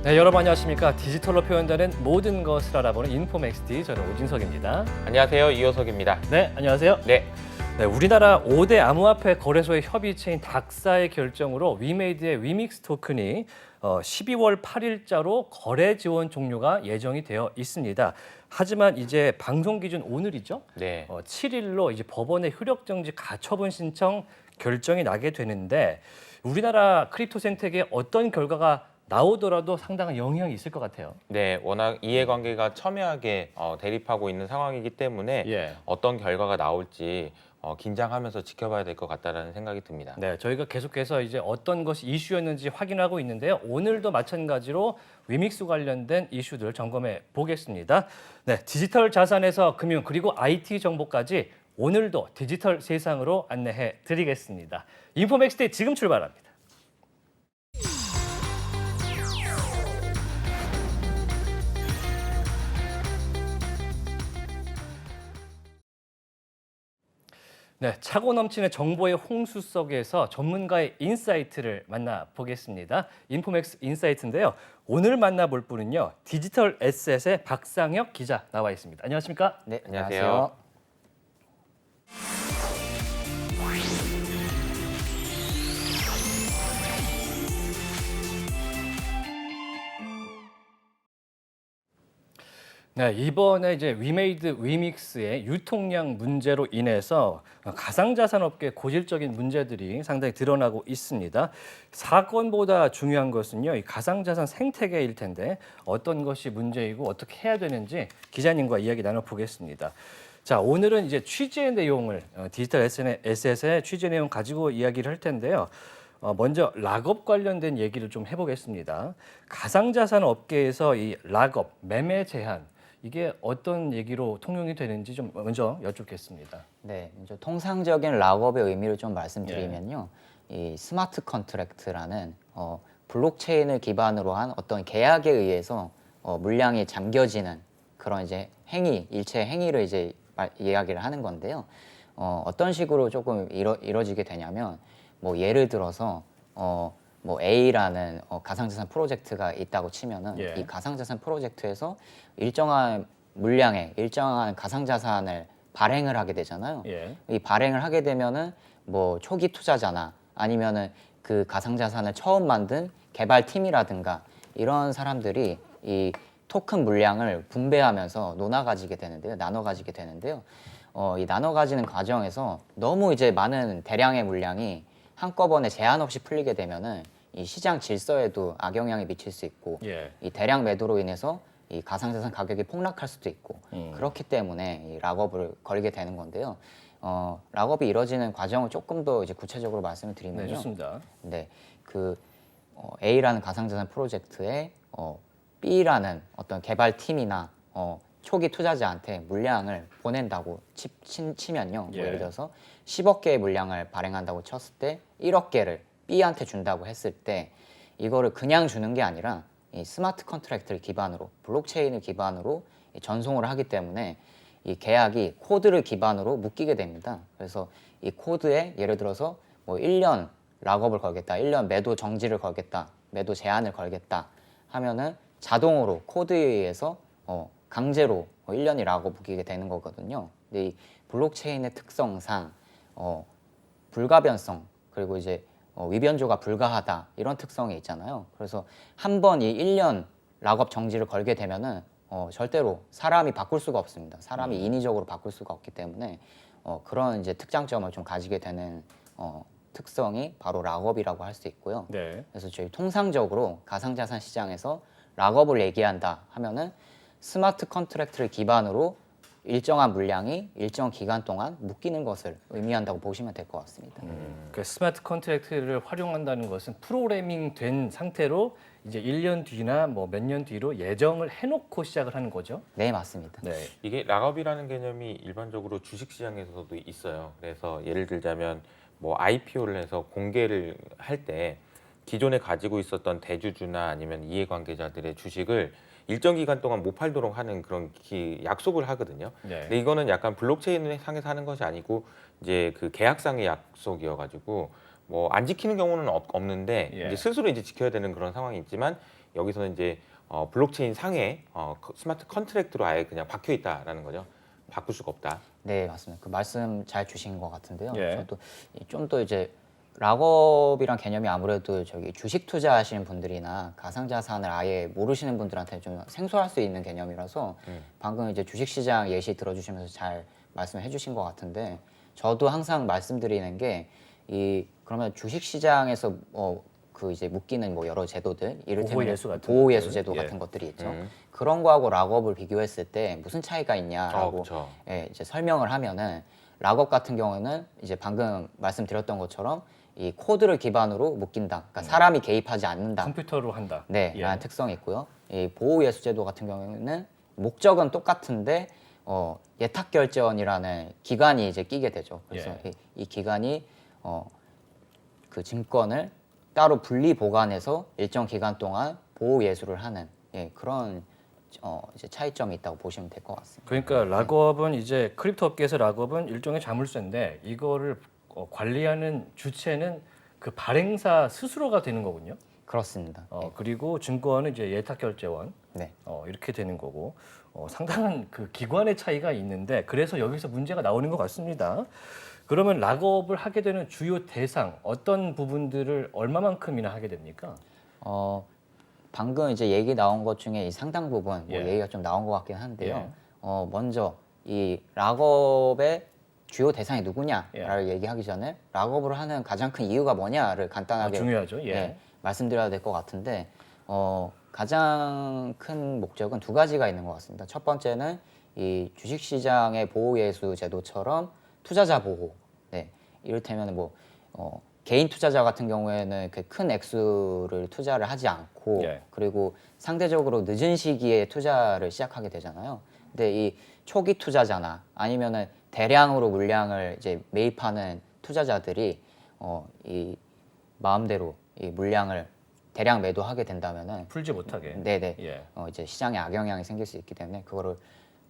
네, 여러분 안녕하십니까? 디지털로 표현되는 모든 것을 알아보는 인포맥스티, 저는 오진석입니다. 안녕하세요. 이호석입니다. 네, 안녕하세요. 네, 네, 우리나라 5대 암호화폐 거래소의 협의체인 닥사의 결정으로 위메이드의 위믹스 토큰이 12월 8일자로 거래 지원 종료가 예정이 되어 있습니다. 하지만 이제 방송 기준 오늘이죠. 네. 7일로 이제 법원의 효력 정지 가처분 신청 결정이 나게 되는데 우리나라 크립토 생태계에 어떤 결과가 나오더라도 상당한 영향이 있을 것 같아요. 네, 워낙 이해관계가 첨예하게 대립하고 있는 상황이기 때문에 예. 어떤 결과가 나올지 긴장하면서 지켜봐야 될 것 같다라는 생각이 듭니다. 네, 저희가 계속해서 이제 어떤 것이 이슈였는지 확인하고 있는데요. 오늘도 마찬가지로 위믹스 관련된 이슈들 점검해 보겠습니다. 네, 디지털 자산에서 금융 그리고 IT 정보까지 오늘도 디지털 세상으로 안내해 드리겠습니다. 인포맥스데이 지금 출발합니다. 네, 차고 넘치는 정보의 홍수 속에서 전문가의 인사이트를 만나보겠습니다. 인포맥스 인사이트인데요. 오늘 만나볼 분은요. 디지털 에셋의 박상혁 기자 나와 있습니다. 안녕하십니까? 네, 안녕하세요. 네, 이번에 이제 위메이드 위믹스의 유통량 문제로 인해서 가상자산 업계 고질적인 문제들이 상당히 드러나고 있습니다. 사건보다 중요한 것은요, 이 가상자산 생태계일 텐데 어떤 것이 문제이고 어떻게 해야 되는지 기자님과 이야기 나눠보겠습니다. 자, 오늘은 이제 취재 내용을 디지털 에셋의 취재 내용 가지고 이야기를 할 텐데요. 먼저 락업 관련된 얘기를 좀 해보겠습니다. 가상자산 업계에서 이 락업, 매매 제한 이게 어떤 얘기로 통용이 되는지 좀 먼저 여쭙겠습니다. 네, 이제 통상적인 락업의 의미를 좀 말씀드리면요, 이 스마트 컨트랙트라는 블록체인을 기반으로 한 어떤 계약에 의해서 물량이 잠겨지는 그런 이제 행위, 일체 행위를 이제 이야기를 하는 건데요. 어떤 식으로 조금 이뤄지게 되냐면, 뭐 예를 들어서 뭐 A라는 가상자산 프로젝트가 있다고 치면은 이 가상자산 프로젝트에서 일정한 물량의 일정한 가상자산을 발행을 하게 되잖아요. 이 발행을 하게 되면은 뭐 초기 투자자나 아니면은 그 가상자산을 처음 만든 개발팀이라든가 이런 사람들이 이 토큰 물량을 분배하면서 나눠 가지게 되는데요. 이 나눠 가지는 과정에서 너무 이제 많은 대량의 물량이 한꺼번에 제한 없이 풀리게 되면은 이 시장 질서에도 악영향이 미칠 수 있고 이 대량 매도로 인해서 이 가상자산 가격이 폭락할 수도 있고 그렇기 때문에 이 락업을 걸게 되는 건데요. 락업이 이루어지는 과정을 조금 더 이제 구체적으로 말씀을 드리면요. 네, 좋습니다. 네, 그 A라는 가상자산 프로젝트에 B라는 어떤 개발팀이나 초기 투자자한테 물량을 보낸다고 치면요. 뭐 예를 들어서 10억 개의 물량을 발행한다고 쳤을 때 1억 개를 B한테 준다고 했을 때 이거를 그냥 주는 게 아니라 이 스마트 컨트랙트를 기반으로 블록체인을 기반으로 전송을 하기 때문에 이 계약이 코드를 기반으로 묶이게 됩니다. 그래서 이 코드에 예를 들어서 뭐 1년 락업을 걸겠다, 1년 매도 정지를 걸겠다, 매도 제한을 걸겠다 하면은 자동으로 코드에 의해서 강제로 1년이 락업 묶이게 되는 거거든요. 근데 이 블록체인의 특성상 불가변성 그리고 이제 위변조가 불가하다 이런 특성이 있잖아요. 그래서 한 번 이 1년 락업 정지를 걸게 되면은 절대로 사람이 바꿀 수가 없습니다. 사람이 인위적으로 바꿀 수가 없기 때문에 그런 이제 특장점을 좀 가지게 되는 특성이 바로 락업이라고 할 수 있고요. 그래서 저희 통상적으로 가상자산 시장에서 락업을 얘기한다 하면은 스마트 컨트랙트를 기반으로 일정한 물량이 일정 기간 동안 묶이는 것을 의미한다고 보시면 될 것 같습니다. 그 스마트 컨트랙트를 활용한다는 것은 프로그래밍 된 상태로 이제 1년 뒤나 뭐 몇 년 뒤로 예정을 해놓고 시작을 하는 거죠. 네, 맞습니다. 네. 이게 락업이라는 개념이 일반적으로 주식시장에서도 있어요. 그래서 예를 들자면 뭐 IPO를 해서 공개를 할 때 기존에 가지고 있었던 대주주나 아니면 이해관계자들의 주식을 일정 기간 동안 못 팔도록 하는 그런 약속을 하거든요. 근데 이거는 약간 블록체인 상에서 하는 것이 아니고 이제 그 계약상의 약속이어가지고 뭐 안 지키는 경우는 없는데 이제 스스로 이제 지켜야 되는 그런 상황이 있지만 여기서는 이제 블록체인 상에 스마트 컨트랙트로 아예 그냥 박혀 있다라는 거죠. 바꿀 수가 없다. 네, 맞습니다. 그 말씀 잘 주신 것 같은데요. 예. 저도 좀 더 이제 락업이란 개념이 아무래도 저기 주식 투자하시는 분들이나 가상자산을 아예 모르시는 분들한테 좀 생소할 수 있는 개념이라서 방금 이제 주식시장 예시 들어주시면서 잘 말씀해 주신 것 같은데 저도 항상 말씀드리는 게 그러면 주식시장에서 그 이제 묶이는 뭐 여러 제도들 이를테면 보호예수 같은 보호예수 것들. 제도 예. 같은 것들이 있죠. 그런 거하고 락업을 비교했을 때 무슨 차이가 있냐라고 그렇죠. 예, 이제 설명을 하면은 락업 같은 경우는 이제 방금 말씀드렸던 것처럼 이 코드를 기반으로 묶인다. 그러니까 사람이 개입하지 않는다. 컴퓨터로 한다. 네, 예. 라는 특성이 있고요. 이 보호예수제도 같은 경우에는 목적은 똑같은데 예탁결제원이라는 기관이 이제 끼게 되죠. 그래서 이 기관이 그 증권을 따로 분리 보관해서 일정 기간 동안 보호예수를 하는 그런 이제 차이점이 있다고 보시면 될 것 같습니다. 그러니까 락업은 이제 크립토 업계에서 락업은 일종의 자물쇠인데 이거를 관리하는 주체는 그 발행사 스스로가 되는 거군요. 그렇습니다. 그리고 증권은 이제 예탁결제원 네. 이렇게 되는 거고 상당한 그 기관의 차이가 있는데 그래서 여기서 문제가 나오는 것 같습니다. 그러면 락업을 하게 되는 주요 대상 어떤 부분들을 얼마만큼이나 하게 됩니까? 방금 이제 얘기 나온 것 중에 이 상당 부분 뭐 예. 얘기가 좀 나온 것 같긴 한데요. 먼저 이 락업의 주요 대상이 누구냐를 얘기하기 전에 락업을 하는 가장 큰 이유가 뭐냐를 간단하게 중요하죠. 예. 말씀드려야 될 것 같은데 가장 큰 목적은 두 가지가 있는 것 같습니다. 첫 번째는 이 주식시장의 보호예수 제도처럼 투자자 보호. 네, 이를테면 뭐 개인 투자자 같은 경우에는 그 큰 액수를 투자를 하지 않고 그리고 상대적으로 늦은 시기에 투자를 시작하게 되잖아요. 근데 이 초기 투자자나 아니면은 대량으로 물량을 이제 매입하는 투자자들이 이 마음대로 이 물량을 대량 매도하게 된다면은 풀지 못하게. 네네 이제 시장에 악영향이 생길 수 있기 때문에 그거를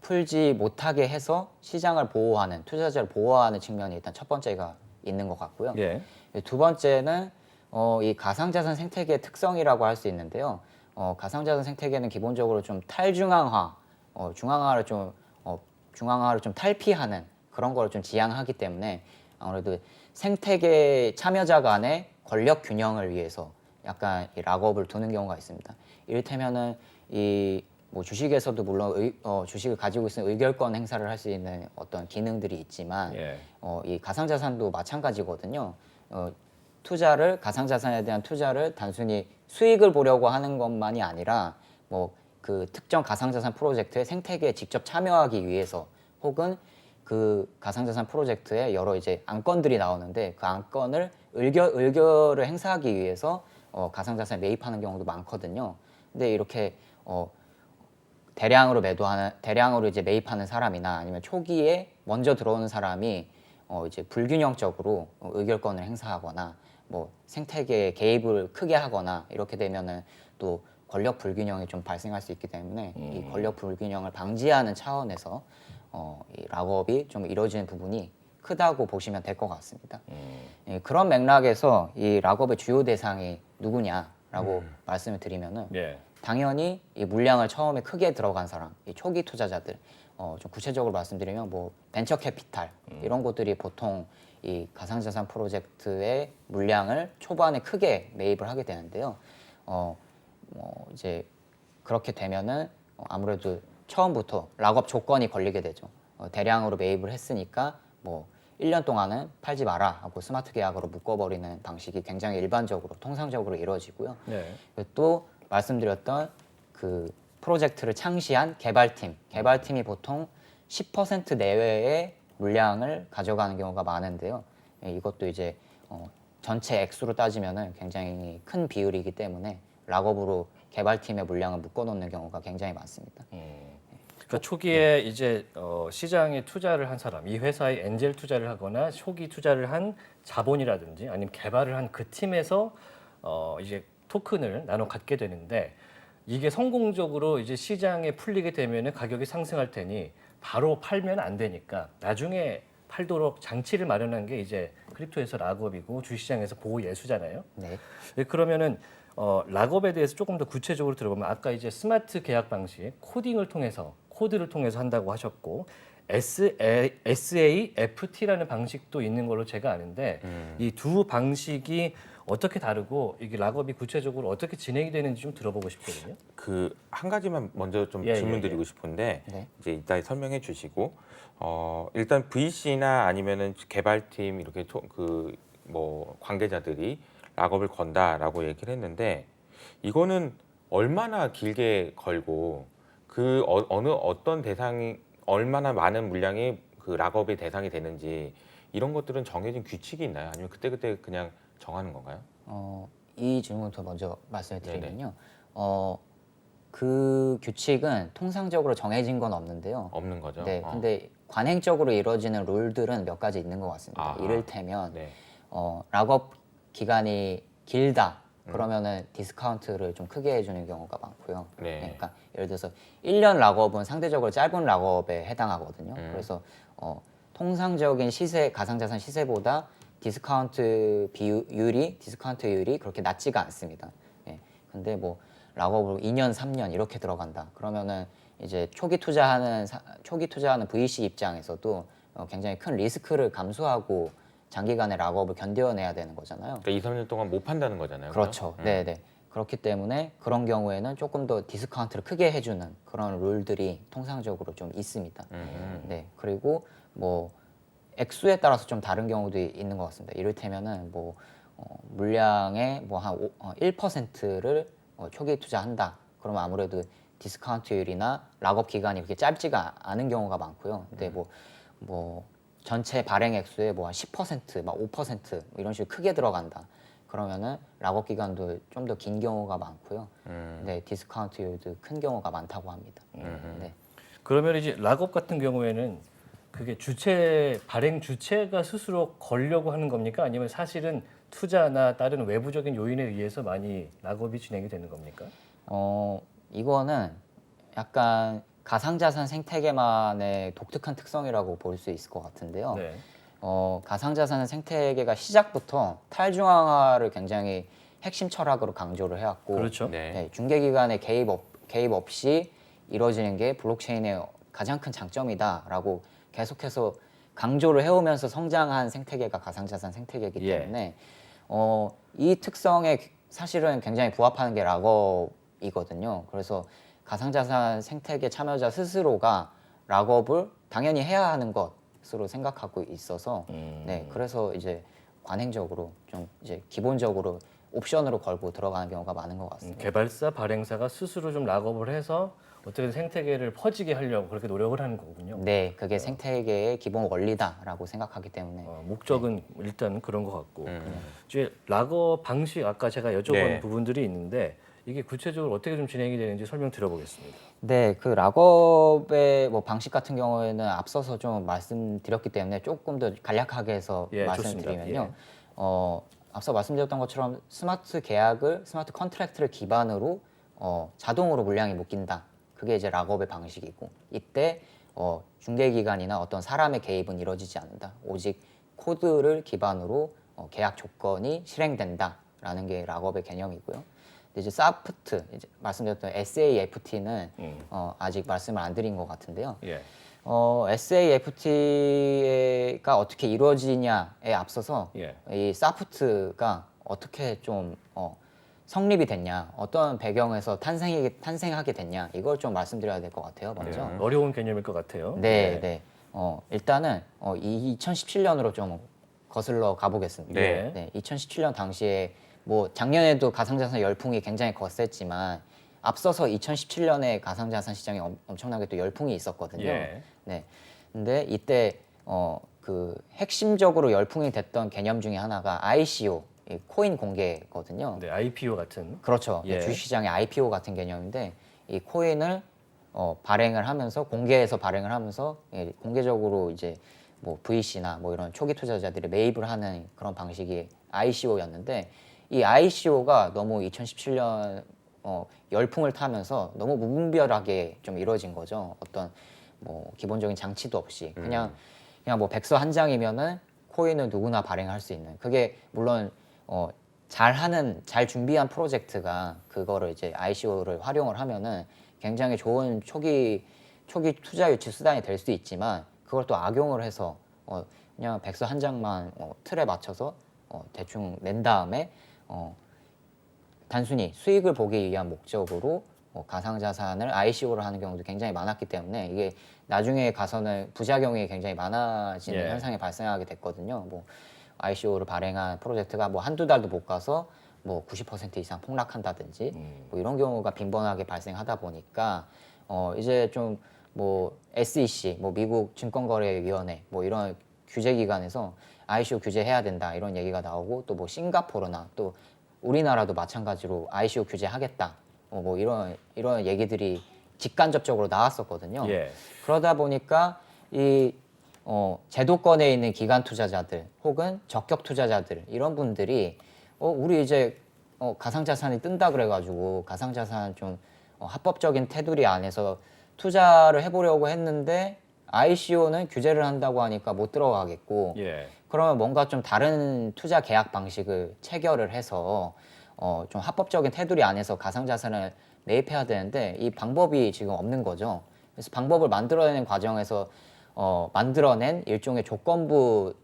풀지 못하게 해서 시장을 보호하는 투자자를 보호하는 측면이 일단 첫 번째가 있는 것 같고요. 두 번째는 이 가상자산 생태계의 특성이라고 할 수 있는데요. 가상자산 생태계는 기본적으로 좀 탈중앙화, 중앙화를 좀 탈피하는 그런 걸 좀 지향하기 때문에 아무래도 생태계 참여자 간의 권력 균형을 위해서 약간 이 락업을 두는 경우가 있습니다. 이를테면은 이 뭐 주식에서도 물론 주식을 가지고 있으면 의결권 행사를 할 수 있는 어떤 기능들이 있지만 이 가상자산도 마찬가지거든요. 가상자산에 대한 투자를 단순히 수익을 보려고 하는 것만이 아니라 뭐 그 특정 가상자산 프로젝트의 생태계에 직접 참여하기 위해서 혹은 그 가상자산 프로젝트에 여러 이제 안건들이 나오는데 그 안건을 의결을 행사하기 위해서 가상자산에 매입하는 경우도 많거든요. 근데 이렇게 대량으로 이제 매입하는 사람이나 아니면 초기에 먼저 들어오는 사람이 이제 불균형적으로 의결권을 행사하거나 뭐 생태계에 개입을 크게 하거나 이렇게 되면은 또 권력 불균형이 좀 발생할 수 있기 때문에 이 권력 불균형을 방지하는 차원에서 이 락업이 좀 이루어지는 부분이 크다고 보시면 될 것 같습니다. 그런 맥락에서 이 락업의 주요 대상이 누구냐라고 말씀을 드리면은 당연히 이 물량을 처음에 크게 들어간 사람, 이 초기 투자자들, 좀 구체적으로 말씀드리면 뭐 벤처 캐피탈 이런 곳들이 보통 이 가상자산 프로젝트의 물량을 초반에 크게 매입을 하게 되는데요. 이제 그렇게 되면은 아무래도 처음부터 락업 조건이 걸리게 되죠. 대량으로 매입을 했으니까 뭐 1년 동안은 팔지 마라 하고 스마트 계약으로 묶어버리는 방식이 굉장히 일반적으로 통상적으로 이루어지고요. 또 말씀드렸던 그 프로젝트를 창시한 개발팀이 보통 10% 내외의 물량을 가져가는 경우가 많은데요. 이것도 이제 전체 액수로 따지면은 굉장히 큰 비율이기 때문에 락업으로 개발팀의 물량을 묶어놓는 경우가 굉장히 많습니다. 그러니까 초기에 이제 시장에 투자를 한 사람, 이 회사에 엔젤 투자를 하거나 초기 투자를 한 자본이라든지 아니면 개발을 한 그 팀에서 이제 토큰을 나눠 갖게 되는데 이게 성공적으로 이제 시장에 풀리게 되면은 가격이 상승할 테니 바로 팔면 안 되니까 나중에 팔도록 장치를 마련한 게 이제 크립토에서 락업이고 주식시장에서 보호 예수잖아요. 네. 그러면은 락업에 대해서 조금 더 구체적으로 들어보면 아까 이제 스마트 계약 방식, 코드를 통해서 한다고 하셨고 SAFT라는 방식도 있는 걸로 제가 아는데 이 두 방식이 어떻게 다르고 이게 락업이 구체적으로 어떻게 진행이 되는지 좀 들어보고 싶거든요. 그 한 가지만 먼저 좀 예, 질문 예, 드리고 싶은데 네. 이제 이따 설명해 주시고 일단 VC나 아니면은 개발팀 이렇게 그 뭐 관계자들이 락업을 건다라고 얘기를 했는데 이거는 얼마나 길게 걸고 그 어느 어떤 대상이 얼마나 많은 물량이 그 락업의 대상이 되는지 이런 것들은 정해진 규칙이 있나요? 아니면 그때그때 그냥 정하는 건가요? 이 질문부터 먼저 말씀을 네네. 드리면요. 그 규칙은 통상적으로 정해진 건 없는데요. 없는 거죠. 네, 근데 관행적으로 이루어지는 룰들은 몇 가지 있는 것 같습니다. 아하. 이를테면 네. 락업 기간이 길다 그러면은 디스카운트를 좀 크게 해주는 경우가 많고요. 네. 그러니까 예를 들어서 1년 락업은 상대적으로 짧은 락업에 해당하거든요. 그래서 통상적인 시세, 가상자산 시세보다 디스카운트 비율이 그렇게 낮지가 않습니다. 예. 근데 뭐 락업으로 2년, 3년 이렇게 들어간다. 그러면은 이제 초기 투자하는 VC 입장에서도 굉장히 큰 리스크를 감수하고 장기간의 락업을 견뎌내야 되는 거잖아요. 그러니까 2, 3년 동안 못 판다는 거잖아요. 그렇죠. 네, 네. 그렇기 때문에 그런 경우에는 조금 더 디스카운트를 크게 해주는 그런 룰들이 통상적으로 좀 있습니다. 네. 그리고 뭐 액수에 따라서 좀 다른 경우도 있는 것 같습니다. 이를테면은 뭐 물량의 뭐 한 1%를 초기 투자한다. 그러면 아무래도 디스카운트율이나 락업 기간이 그렇게 짧지가 않은 경우가 많고요. 근데 뭐 전체 발행 액수의 뭐 한 10%, 막 5% 이런 식으로 크게 들어간다. 그러면은 락업 기간도 좀 더 긴 경우가 많고요. 네, 디스카운트율도 큰 경우가 많다고 합니다. 네. 그러면 이제 락업 같은 경우에는 그게 발행 주체가 스스로 걸려고 하는 겁니까? 아니면 사실은 투자나 다른 외부적인 요인에 의해서 많이 락업이 진행이 되는 겁니까? 이거는 약간 가상자산 생태계만의 독특한 특성이라고 볼 수 있을 것 같은데요. 네. 가상자산 생태계가 시작부터 탈중앙화를 굉장히 핵심 철학으로 강조를 해왔고, 그렇죠. 네. 네, 중개기관의 개입 없이 이루어지는 게 블록체인의 가장 큰 장점이다라고 계속해서 강조를 해오면서 성장한 생태계가 가상자산 생태계이기 예. 때문에 이 특성에 사실은 굉장히 부합하는 게 락업이거든요. 그래서 가상자산 생태계 참여자 스스로가 락업을 당연히 해야 하는 것으로 생각하고 있어서 네, 그래서 이제 관행적으로 좀 이제 기본적으로 옵션으로 걸고 들어가는 경우가 많은 것 같습니다. 개발사, 발행사가 스스로 좀 락업을 해서 어떻게든 생태계를 퍼지게 하려고 그렇게 노력을 하는 거군요. 네, 그게 생태계의 기본 원리다라고 생각하기 때문에 목적은 일단 그런 것 같고 이제 락업 방식 아까 제가 여쭤본 네. 부분들이 있는데 이게 구체적으로 어떻게 좀 진행이 되는지 설명 들어보겠습니다. 네, 그 락업의 뭐 방식 같은 경우에는 앞서서 좀 말씀드렸기 때문에 조금 더 간략하게 해서 예, 말씀드리면요. 좋습니다. 앞서 말씀드렸던 것처럼 스마트 컨트랙트를 기반으로 자동으로 물량이 묶인다. 그게 이제 락업의 방식이고 이때 중개기관이나 어떤 사람의 개입은 이루어지지 않는다. 오직 코드를 기반으로 계약 조건이 실행된다라는 게 락업의 개념이고요. 근데 이제 사프트, 이제 말씀드렸던 SAFT는 아직 말씀을 안 드린 것 같은데요. 예. SAFT가 어떻게 이루어지냐에 앞서서 예. 이 사프트가 어떻게 좀 성립이 됐냐, 어떤 배경에서 탄생하게 됐냐, 이걸 좀 말씀드려야 될 것 같아요. 먼저. 어려운 개념일 것 같아요. 네, 예. 네. 일단은 2017년으로 좀 거슬러 가보겠습니다. 네. 네, 2017년 당시에 뭐 작년에도 가상자산 열풍이 굉장히 거셌지만 앞서서 2017년에 가상자산 시장에 엄청나게 또 열풍이 있었거든요. 예. 네. 근데 이때 그 핵심적으로 열풍이 됐던 개념 중에 하나가 ICO, 이 코인 공개거든요. 네, IPO 같은. 그렇죠. 예. 주식시장의 IPO 같은 개념인데 이 코인을 발행을 하면서 공개해서 발행을 하면서 공개적으로 이제 뭐 VC나 뭐 이런 초기 투자자들이 매입을 하는 그런 방식이 ICO였는데 이 ICO가 너무 2017년 열풍을 타면서 너무 무분별하게 좀 이루어진 거죠. 어떤 뭐 기본적인 장치도 없이 그냥 뭐 백서 한 장이면은 코인을 누구나 발행할 수 있는 그게 물론 잘 준비한 프로젝트가 그거를 이제 ICO를 활용을 하면은 굉장히 좋은 초기 투자 유치 수단이 될 수 있지만 그걸 또 악용을 해서 그냥 백서 한 장만 틀에 맞춰서 대충 낸 다음에 단순히 수익을 보기 위한 목적으로 가상자산을 ICO를 하는 경우도 굉장히 많았기 때문에 이게 나중에 가서는 부작용이 굉장히 많아지는 예. 현상이 발생하게 됐거든요. 뭐 ICO를 발행한 프로젝트가 뭐 한두 달도 못 가서 뭐 90% 이상 폭락한다든지 뭐 이런 경우가 빈번하게 발생하다 보니까 이제 좀 뭐 SEC 뭐 미국 증권거래위원회 뭐 이런 규제기관에서 ICO 규제해야 된다 이런 얘기가 나오고 또 뭐 싱가포르나 또 우리나라도 마찬가지로 ICO 규제하겠다 뭐 이런 얘기들이 직간접적으로 나왔었거든요. 예. 그러다 보니까 이 제도권에 있는 기관 투자자들 혹은 적격 투자자들 이런 분들이 우리 이제 가상자산이 뜬다 그래가지고 가상자산 좀 합법적인 테두리 안에서 투자를 해보려고 했는데 ICO는 규제를 한다고 하니까 못 들어가겠고 예. 그러면 뭔가 좀 다른 투자 계약 방식을 체결을 해서 좀 합법적인 테두리 안에서 가상자산을 매입해야 되는데 이 방법이 지금 없는 거죠. 그래서 방법을 만들어내는 과정에서 만들어낸 일종의 조건부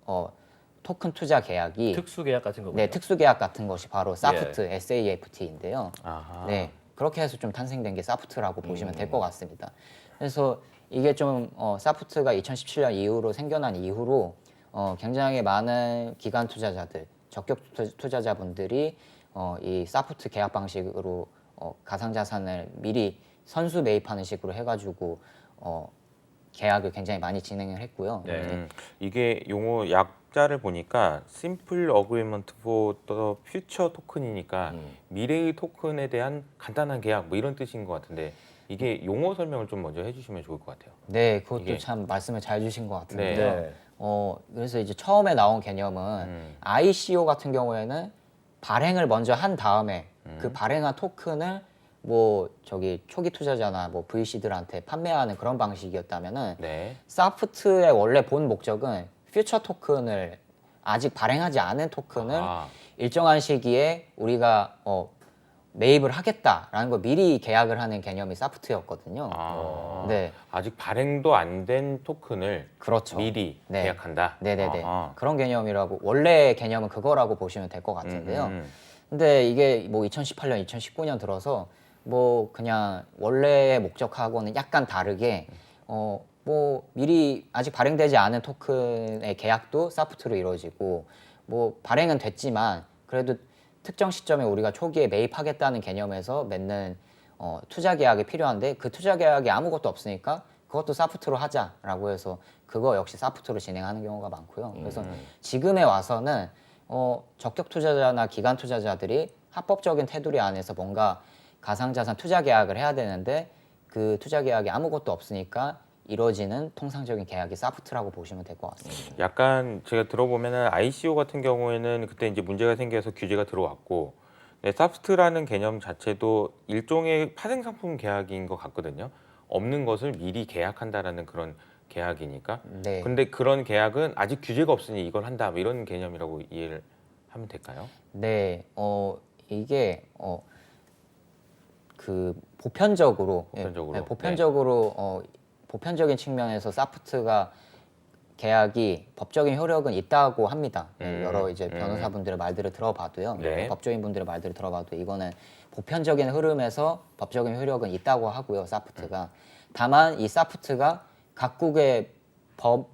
토큰 투자 계약이 특수 계약 같은 거군요. 네, 특수 계약 같은 것이 바로 사프트, SAFT인데요. 아하. 네, 그렇게 해서 좀 탄생된 게 사프트라고 보시면 될 것 같습니다. 그래서 이게 좀 사프트가 2017년 이후로 생겨난 이후로 굉장히 많은 기관 투자자들, 적격 투자자분들이 이 사프트 계약 방식으로 가상자산을 미리 선수 매입하는 식으로 해가지고 계약을 굉장히 많이 진행을 했고요. 네. 이게 용어 약자를 보니까 Simple Agreement for the Future 토큰이니까 미래의 토큰에 대한 간단한 계약 뭐 이런 뜻인 것 같은데 이게 용어 설명을 좀 먼저 해주시면 좋을 것 같아요. 네, 그것도 이게- 참 말씀을 잘 주신 것 같은데요. 네. 그래서 이제 처음에 나온 개념은 ICO 같은 경우에는 발행을 먼저 한 다음에 그 발행한 토큰을 뭐 저기 초기 투자자나 뭐 VC들한테 판매하는 그런 방식이었다면은 네. 사프트의 원래 본 목적은 퓨처 토큰을 아직 발행하지 않은 토큰을 아. 일정한 시기에 우리가 매입을 하겠다라는 걸 미리 계약을 하는 개념이 사프트였거든요. 아. 네, 아직 발행도 안 된 토큰을 그렇죠. 미리 네. 계약한다. 네네네. 아하. 그런 개념이라고 원래 개념은 그거라고 보시면 될 것 같은데요. 음. 근데 이게 뭐 2018년, 2019년 들어서 뭐 그냥 원래의 목적하고는 약간 다르게 뭐 미리 아직 발행되지 않은 토큰의 계약도 사프트로 이루어지고 뭐 발행은 됐지만 그래도 특정 시점에 우리가 초기에 매입하겠다는 개념에서 맺는 투자 계약이 필요한데 그 투자 계약이 아무것도 없으니까 그것도 사프트로 하자라고 해서 그거 역시 사프트로 진행하는 경우가 많고요. 그래서 지금에 와서는 적격 투자자나 기관 투자자들이 합법적인 테두리 안에서 뭔가 가상자산 투자 계약을 해야 되는데 그 투자 계약이 아무것도 없으니까 이루어지는 통상적인 계약이 사프트라고 보시면 될 것 같습니다. 약간 제가 들어보면은 ICO 같은 경우에는 그때 이제 문제가 생겨서 규제가 들어왔고, 네, 사프트라는 개념 자체도 일종의 파생 상품 계약인 것 같거든요. 없는 것을 미리 계약한다라는 그런 계약이니까. 네. 근데 그런 계약은 아직 규제가 없으니 이걸 한다, 뭐 이런 개념이라고 이해를 하면 될까요? 네, 이게 그 보편적으로, 보편적으로, 보편적으로 보편적인 측면에서 사프트가 계약이 법적인 효력은 있다고 합니다. 여러 이제 변호사분들의 말들을 들어봐도요, 네. 법조인분들의 말들을 들어봐도 이거는 보편적인 흐름에서 법적인 효력은 있다고 하고요, 사프트가. 다만 이 사프트가 각국의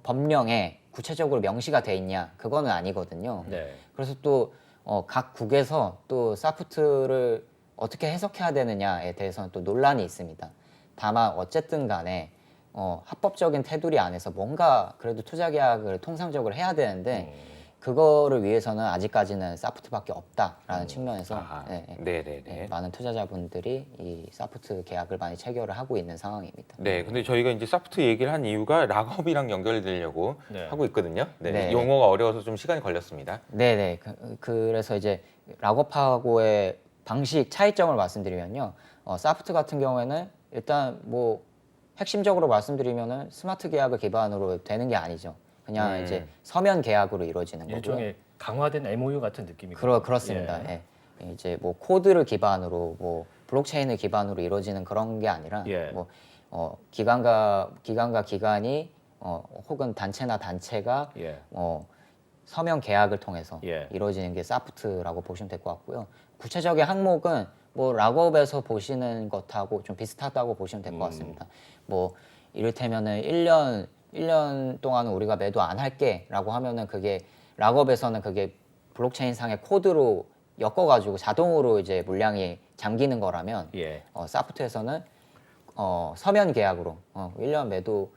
법령에 구체적으로 명시가 돼 있냐, 그거는 아니거든요. 네. 그래서 또 각 국에서 또 사프트를 어떻게 해석해야 되느냐에 대해서는 또 논란이 있습니다. 다만 어쨌든 간에 합법적인 테두리 안에서 뭔가 그래도 투자 계약을 통상적으로 해야 되는데 그거를 위해서는 아직까지는 사프트밖에 없다라는 측면에서 아하. 네, 네네네. 많은 투자자분들이 이 사프트 계약을 많이 체결을 하고 있는 상황입니다. 네, 근데 저희가 이제 사프트 얘기를 한 이유가 락업이랑 연결되려고 네. 하고 있거든요. 네, 네. 용어가 어려워서 좀 시간이 걸렸습니다. 네네. 그래서 이제 락업하고의 방식 차이점을 말씀드리면요. 사프트 같은 경우에는 일단 뭐 핵심적으로 말씀드리면은 스마트 계약을 기반으로 되는 게 아니죠. 그냥 이제 서면 계약으로 이루어지는 거고요. 일종의 강화된 MOU 같은 느낌이 그렇습니다. 예. 이제 뭐 코드를 기반으로 뭐 블록체인을 기반으로 이루어지는 그런 게 아니라 예. 뭐 기관과 기관이 혹은 단체나 단체가 예. 서명 계약을 통해서 예. 이루어지는 게 사프트라고 보시면 될 것 같고요. 구체적인 항목은 뭐 락업에서 보시는 것하고 좀 비슷하다고 보시면 될 것 같습니다. 뭐 이를테면은 1년 동안은 우리가 매도 안 할게라고 하면은 그게 락업에서는 그게 블록체인 상의 코드로 엮어가지고 자동으로 이제 물량이 잠기는 거라면 예. 사프트에서는 서면 계약으로 1년 매도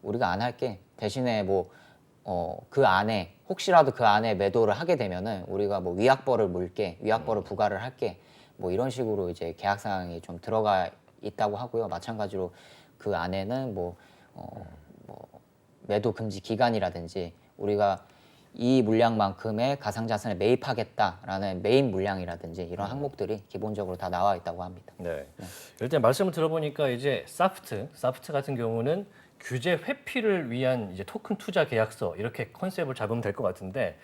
우리가 안 할게 대신에 뭐 그 안에 혹시라도 그 안에 매도를 하게 되면은 우리가 뭐 위약벌을 물게 위약벌을 부과를 할게 뭐 이런 식으로 이제 계약 사항이 좀 들어가 있다고 하고요. 마찬가지로 그 안에는 뭐 매도 금지 기간이라든지 우리가 이 물량만큼의 가상자산을 매입하겠다라는 매입 물량이라든지 이런 항목들이 기본적으로 다 나와 있다고 합니다. 네. 일단 말씀을 들어보니까 이제 사프트 같은 경우는 규제 회피를 위한 이제 토큰 투자 계약서 이렇게 컨셉을 잡으면 될 것 같은데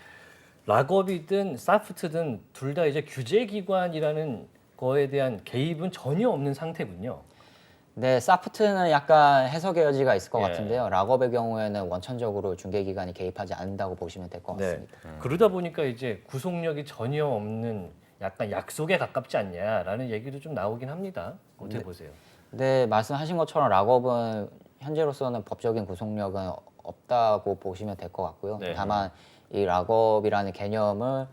락업이든 사프트든 둘 다 이제 규제 기관이라는 거에 대한 개입은 전혀 없는 상태군요. 네, 사프트는 약간 해석의 여지가 있을 것 예. 같은데요. 락업의 경우에는 원천적으로 중개기관이 개입하지 않는다고 보시면 될 것 네. 같습니다. 그러다 보니까 이제 구속력이 전혀 없는 약간 약속에 가깝지 않냐라는 얘기도 좀 나오긴 합니다. 어떻게 보세요? 네, 말씀하신 것처럼 락업은 현재로서는 법적인 구속력은 없다고 보시면 될 것 같고요. 네. 다만 이 락업이라는 개념을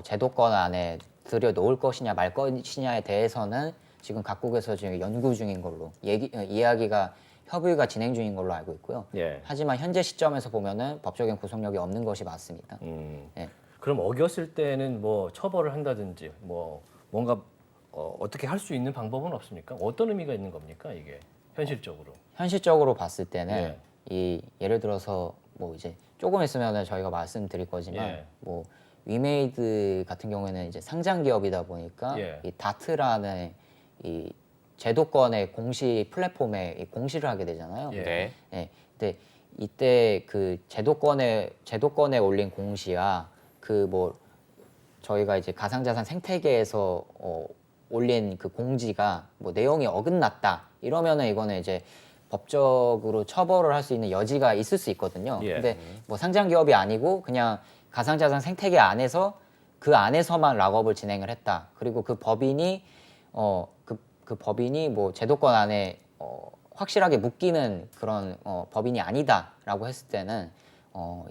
제도권 안에 들여 놓을 것이냐 말 것이냐에 대해서는 지금 각국에서 지금 연구 중인 걸로 이야기가 협의가 진행 중인 걸로 알고 있고요. 예. 하지만 현재 시점에서 보면은 법적인 구속력이 없는 것이 맞습니다. 예. 그럼 어겼을 때는 뭐 처벌을 한다든지 뭐 뭔가 어떻게 할 수 있는 방법은 없습니까? 어떤 의미가 있는 겁니까 이게 현실적으로? 현실적으로 봤을 때는 예. 예를 들어서 뭐 이제 조금 있으면은 저희가 말씀드릴 거지만 예. 뭐 위메이드 같은 경우에는 이제 상장 기업이다 보니까 예. 이 다트라는 이 제도권의 공시 플랫폼에 이 공시를 하게 되잖아요. 예. 네. 네. 근데 이때 그 제도권에 올린 공시와 그 뭐 저희가 이제 가상자산 생태계에서 올린 그 공지가 뭐 내용이 어긋났다 이러면은 이거는 이제 법적으로 처벌을 할 수 있는 여지가 있을 수 있거든요. 예. 근데 뭐 상장 기업이 아니고 그냥 가상자산 생태계 안에서 그 안에서만 락업을 진행을 했다. 그리고 그 법인이 그 법인이 뭐 제도권 안에 확실하게 묶이는 그런 법인이 아니다라고 했을 때는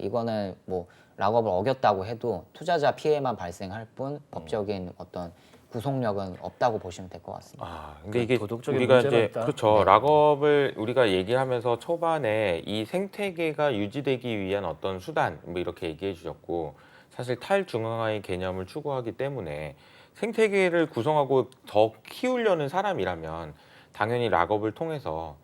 이거는 뭐 락업을 어겼다고 해도 투자자 피해만 발생할 뿐 법적인 어떤 구속력은 없다고 보시면 될 것 같습니다. 근데 그 이게 도덕적인 우리가 문제가 이제 있다. 그렇죠. 네. 락업을 우리가 얘기하면서 초반에 이 생태계가 유지되기 위한 어떤 수단 뭐 이렇게 얘기해 주셨고 사실 탈중앙화의 개념을 추구하기 때문에 생태계를 구성하고 더 키우려는 사람이라면 당연히 락업을 통해서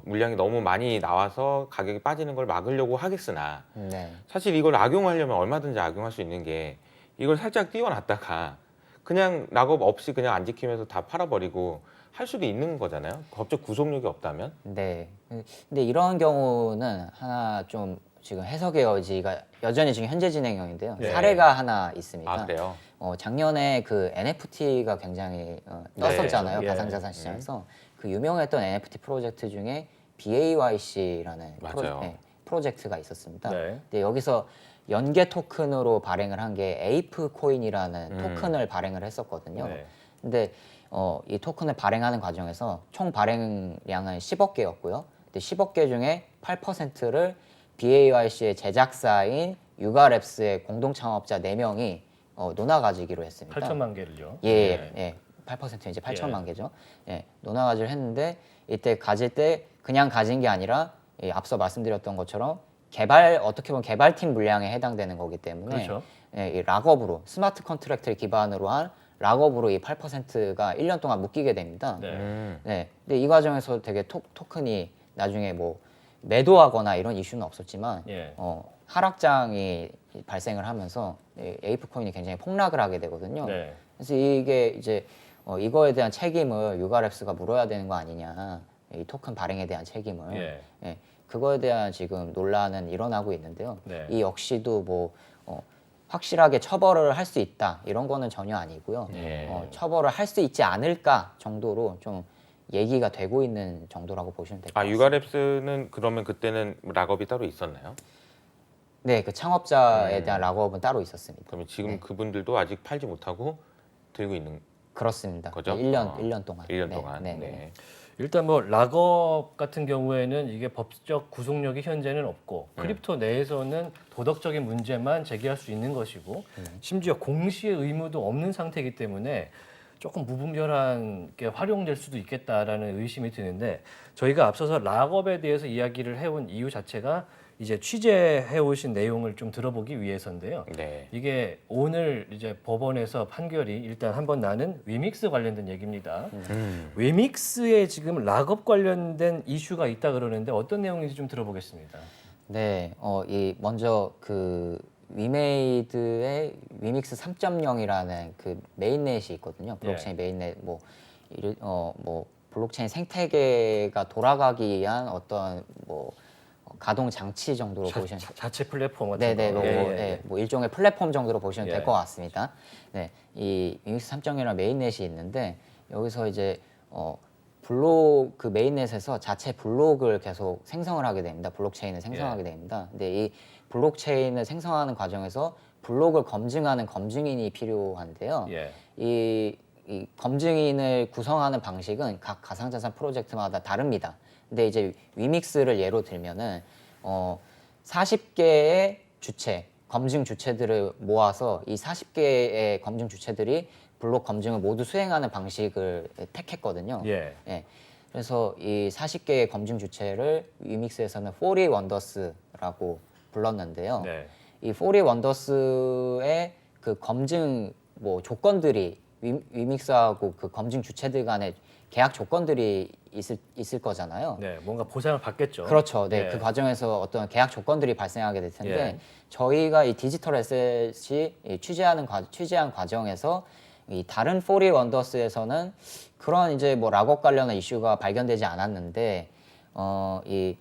물량이 너무 많이 나와서 가격이 빠지는 걸 막으려고 하겠으나 네. 사실 이걸 악용하려면 얼마든지 악용할 수 있는 게 이걸 살짝 띄워놨다가 그냥 락업 없이 그냥 안 지키면서 다 팔아버리고 할 수도 있는 거잖아요. 법적 구속력이 없다면. 네. 근데 이런 경우는 하나 좀 지금 해석의 여지가 여전히 지금 현재 진행형인데요. 네. 사례가 하나 있습니다. 그래요? 작년에 그 NFT가 굉장히 떴었잖아요. 네. 가상자산 시장에서. 그 유명했던 NFT 프로젝트 중에 BAYC라는 맞아요. 프로젝트가 있었습니다. 네. 근데 여기서 연계 토큰으로 발행을 한 게 에이프 코인이라는 토큰을 발행을 했었거든요. 네. 근데 이 토큰을 발행하는 과정에서 총 발행량은 10억 개였고요. 근데 10억 개 중에 8%를 BAYC의 제작사인 유가랩스의 공동 창업자 4명이 논아 가지기로 했습니다. 8천만 개를요. 예, 네. 예. 8% 이제 8천만 개죠. 예, 논아 가지를 했는데 이때 가질 때 그냥 가진 게 아니라 앞서 말씀드렸던 것처럼 어떻게 보면 개발팀 물량에 해당되는 거기 때문에 그렇죠. 이 락업으로 스마트 컨트랙트를 기반으로 한 락업으로 이 8%가 1년 동안 묶이게 됩니다. 네. 네. 근데 이 과정에서 되게 토큰이 나중에 뭐 매도하거나 이런 이슈는 없었지만 예. 하락장이 발생을 하면서 에이프 코인이 굉장히 폭락을 하게 되거든요. 네. 그래서 이게 이제 이거에 대한 책임을 유가랩스가 물어야 되는 거 아니냐. 이 토큰 발행에 대한 책임을. 예. 그거에 대한 지금 논란은 일어나고 있는데요. 네. 이 역시도 뭐 확실하게 처벌을 할 수 있다 이런 거는 전혀 아니고요. 예. 처벌을 할 수 있지 않을까 정도로 좀 얘기가 되고 있는 정도라고 보시면 될 것 같습니다. 유가랩스는 그러면 그때는 락업이 따로 있었나요? 네, 그 창업자에 대한 락업은 따로 있었습니다. 그러면 지금 네. 그분들도 아직 팔지 못하고 들고 있는 그렇습니다. 거죠? 네, 1년 동안. 1년 네, 동안. 네, 네. 네. 일단 뭐 락업 같은 경우에는 이게 법적 구속력이 현재는 없고 크립토 내에서는 도덕적인 문제만 제기할 수 있는 것이고 심지어 공시의 의무도 없는 상태이기 때문에 조금 무분별하게 활용될 수도 있겠다라는 의심이 드는데 저희가 앞서서 락업에 대해서 이야기를 해온 이유 자체가 이제 취재해 오신 내용을 좀 들어보기 위해서인데요. 네. 이게 오늘 이제 법원에서 판결이 일단 한번 나는 위믹스 관련된 얘기입니다. 위믹스에 지금 락업 관련된 이슈가 있다 그러는데 어떤 내용인지 좀 들어보겠습니다. 네, 이 먼저 그 위메이드의 위믹스 3.0이라는 그 메인넷이 있거든요. 블록체인 메인넷 뭐 블록체인 생태계가 돌아가기 위한 어떤 뭐 가동 장치 정도로 보시면 자체 플랫폼 같은 네네 거. 뭐 일종의 플랫폼 정도로 보시면 예. 될 것 같습니다. 네, 이 위믹스 3.0이라는 메인넷이 있는데 여기서 이제 블록 그 메인넷에서 자체 블록을 계속 생성을 하게 됩니다. 블록체인을 생성하게 됩니다. 근데 이 블록체인을 생성하는 과정에서 블록을 검증하는 검증인이 필요한데요. 예. 이 검증인을 구성하는 방식은 각 가상자산 프로젝트마다 다릅니다. 근데 이제 위믹스를 예로 들면은 40개의 주체, 검증 주체들을 모아서 이 40개의 검증 주체들이 블록 검증을 모두 수행하는 방식을 택했거든요. 예. 예. 그래서 이 40개의 검증 주체를 위믹스에서는 40 원더스라고 불렀는데요. 네. 이 40 원더스의 그 검증 뭐 조건들이 위믹스하고 그 검증 주체들 간의 계약 조건들이 있을 거잖아요. 네, 뭔가 보상을 받겠죠. 그렇죠. 네, 예. 그 과정에서 어떤 계약 조건들이 발생하게 될 텐데 예. 저희가 이 디지털 에셋이 취재한 과정에서 이 다른 40 원더스에서는 그런 이제 뭐 락업 관련한 이슈가 발견되지 않았는데 이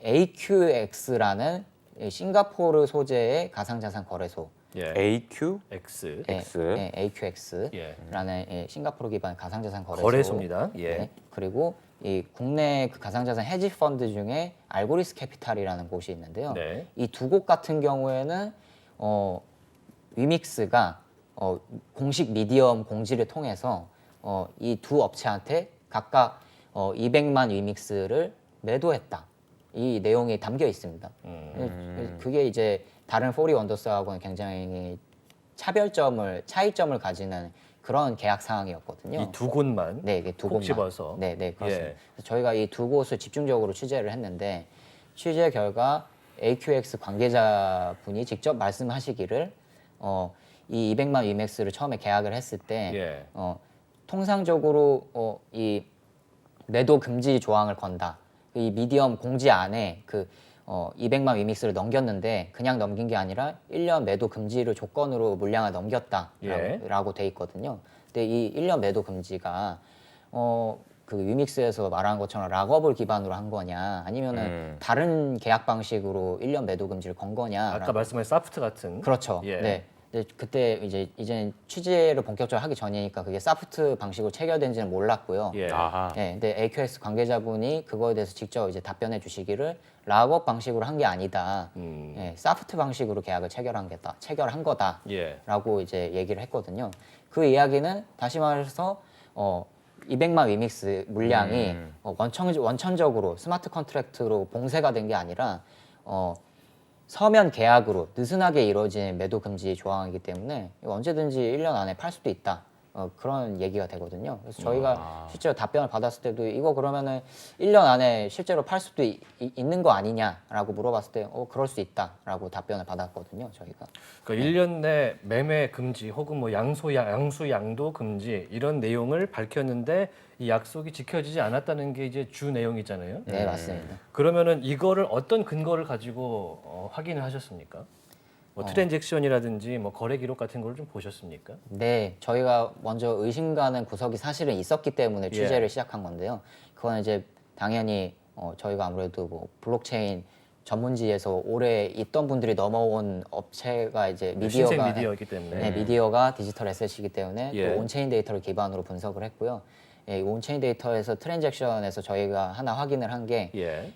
AQX라는 싱가포르 소재의 가상자산 거래소 예. AQ? X. X. AQX라는 싱가포르 기반 가상자산 거래소입니다. 예. 네, 그리고 이 국내 그 가상자산 헤지 펀드 중에 알고리스 캐피탈이라는 곳이 있는데요. 네. 이 두 곳 같은 경우에는 위믹스가 공식 미디엄 공지를 통해서 이 두 업체한테 각각 200만 위믹스를 매도했다. 이 내용이 담겨 있습니다. 그게 이제 다른 40 원더스하고는 굉장히 차이점을 가지는 그런 계약 사항이었거든요. 이 두 곳만 네, 이게 두 콕 곳만. 집어서. 네, 그렇습니다. 예. 그래서 저희가 이 두 곳을 집중적으로 취재를 했는데 취재 결과 AQX 관계자분이 직접 말씀하시기를 이 200만 위맥스를 처음에 계약을 했을 때 예. 통상적으로 이 매도 금지 조항을 건다. 이 미디엄 공지 안에 그 200만 위믹스를 넘겼는데 그냥 넘긴 게 아니라 1년 매도 금지를 조건으로 물량을 넘겼다라고 돼 있거든요. 근데 이 1년 매도 금지가 그 위믹스에서 말한 것처럼 락업을 기반으로 한 거냐 아니면은 다른 계약 방식으로 1년 매도 금지를 건 거냐. 아까 말씀하신 사프트 같은. 그렇죠. 예. 네. 근데 그때 이제 취재를 본격적으로 하기 전이니까 그게 사프트 방식으로 체결된지는 몰랐고요. 예. 아하. 네, 근데 AQX 관계자분이 그거에 대해서 직접 이제 답변해 주시기를 락업 방식으로 한 게 아니다. 예, 사프트 방식으로 계약을 체결한 거다라고 예. 이제 얘기를 했거든요. 그 이야기는 다시 말해서 200만 위믹스 물량이 원천적으로 스마트 컨트랙트로 봉쇄가 된 게 아니라 서면 계약으로 느슨하게 이루어진 매도 금지 조항이기 때문에 언제든지 1년 안에 팔 수도 있다. 그런 얘기가 되거든요. 그래서 저희가 실제로 답변을 받았을 때도 이거 그러면은 1년 안에 실제로 팔 수도 있는 거 아니냐라고 물어봤을 때 그럴 수 있다라고 답변을 받았거든요. 저희가. 그러니까 1년 내 매매 금지 혹은 뭐 양수 양도 금지 이런 내용을 밝혔는데 이 약속이 지켜지지 않았다는 게 이제 주 내용이잖아요. 네, 맞습니다. 그러면은 이거를 어떤 근거를 가지고 확인을 하셨습니까? 뭐 트랜잭션이라든지 뭐 거래 기록 같은 걸 좀 보셨습니까? 네, 저희가 먼저 의심가는 구석이 사실은 있었기 때문에 취재를 시작한 건데요. 그건 이제 당연히 저희가 아무래도 뭐 블록체인 전문지에서 오래 있던 분들이 넘어온 업체가 이제 신생 미디어가 미디어이기 때문에. 네, 미디어가 디지털 에셋이기 때문에 예. 또 온체인 데이터를 기반으로 분석을 했고요. 이 온체인 데이터에서 트랜잭션에서 저희가 하나 확인을 한 게 예.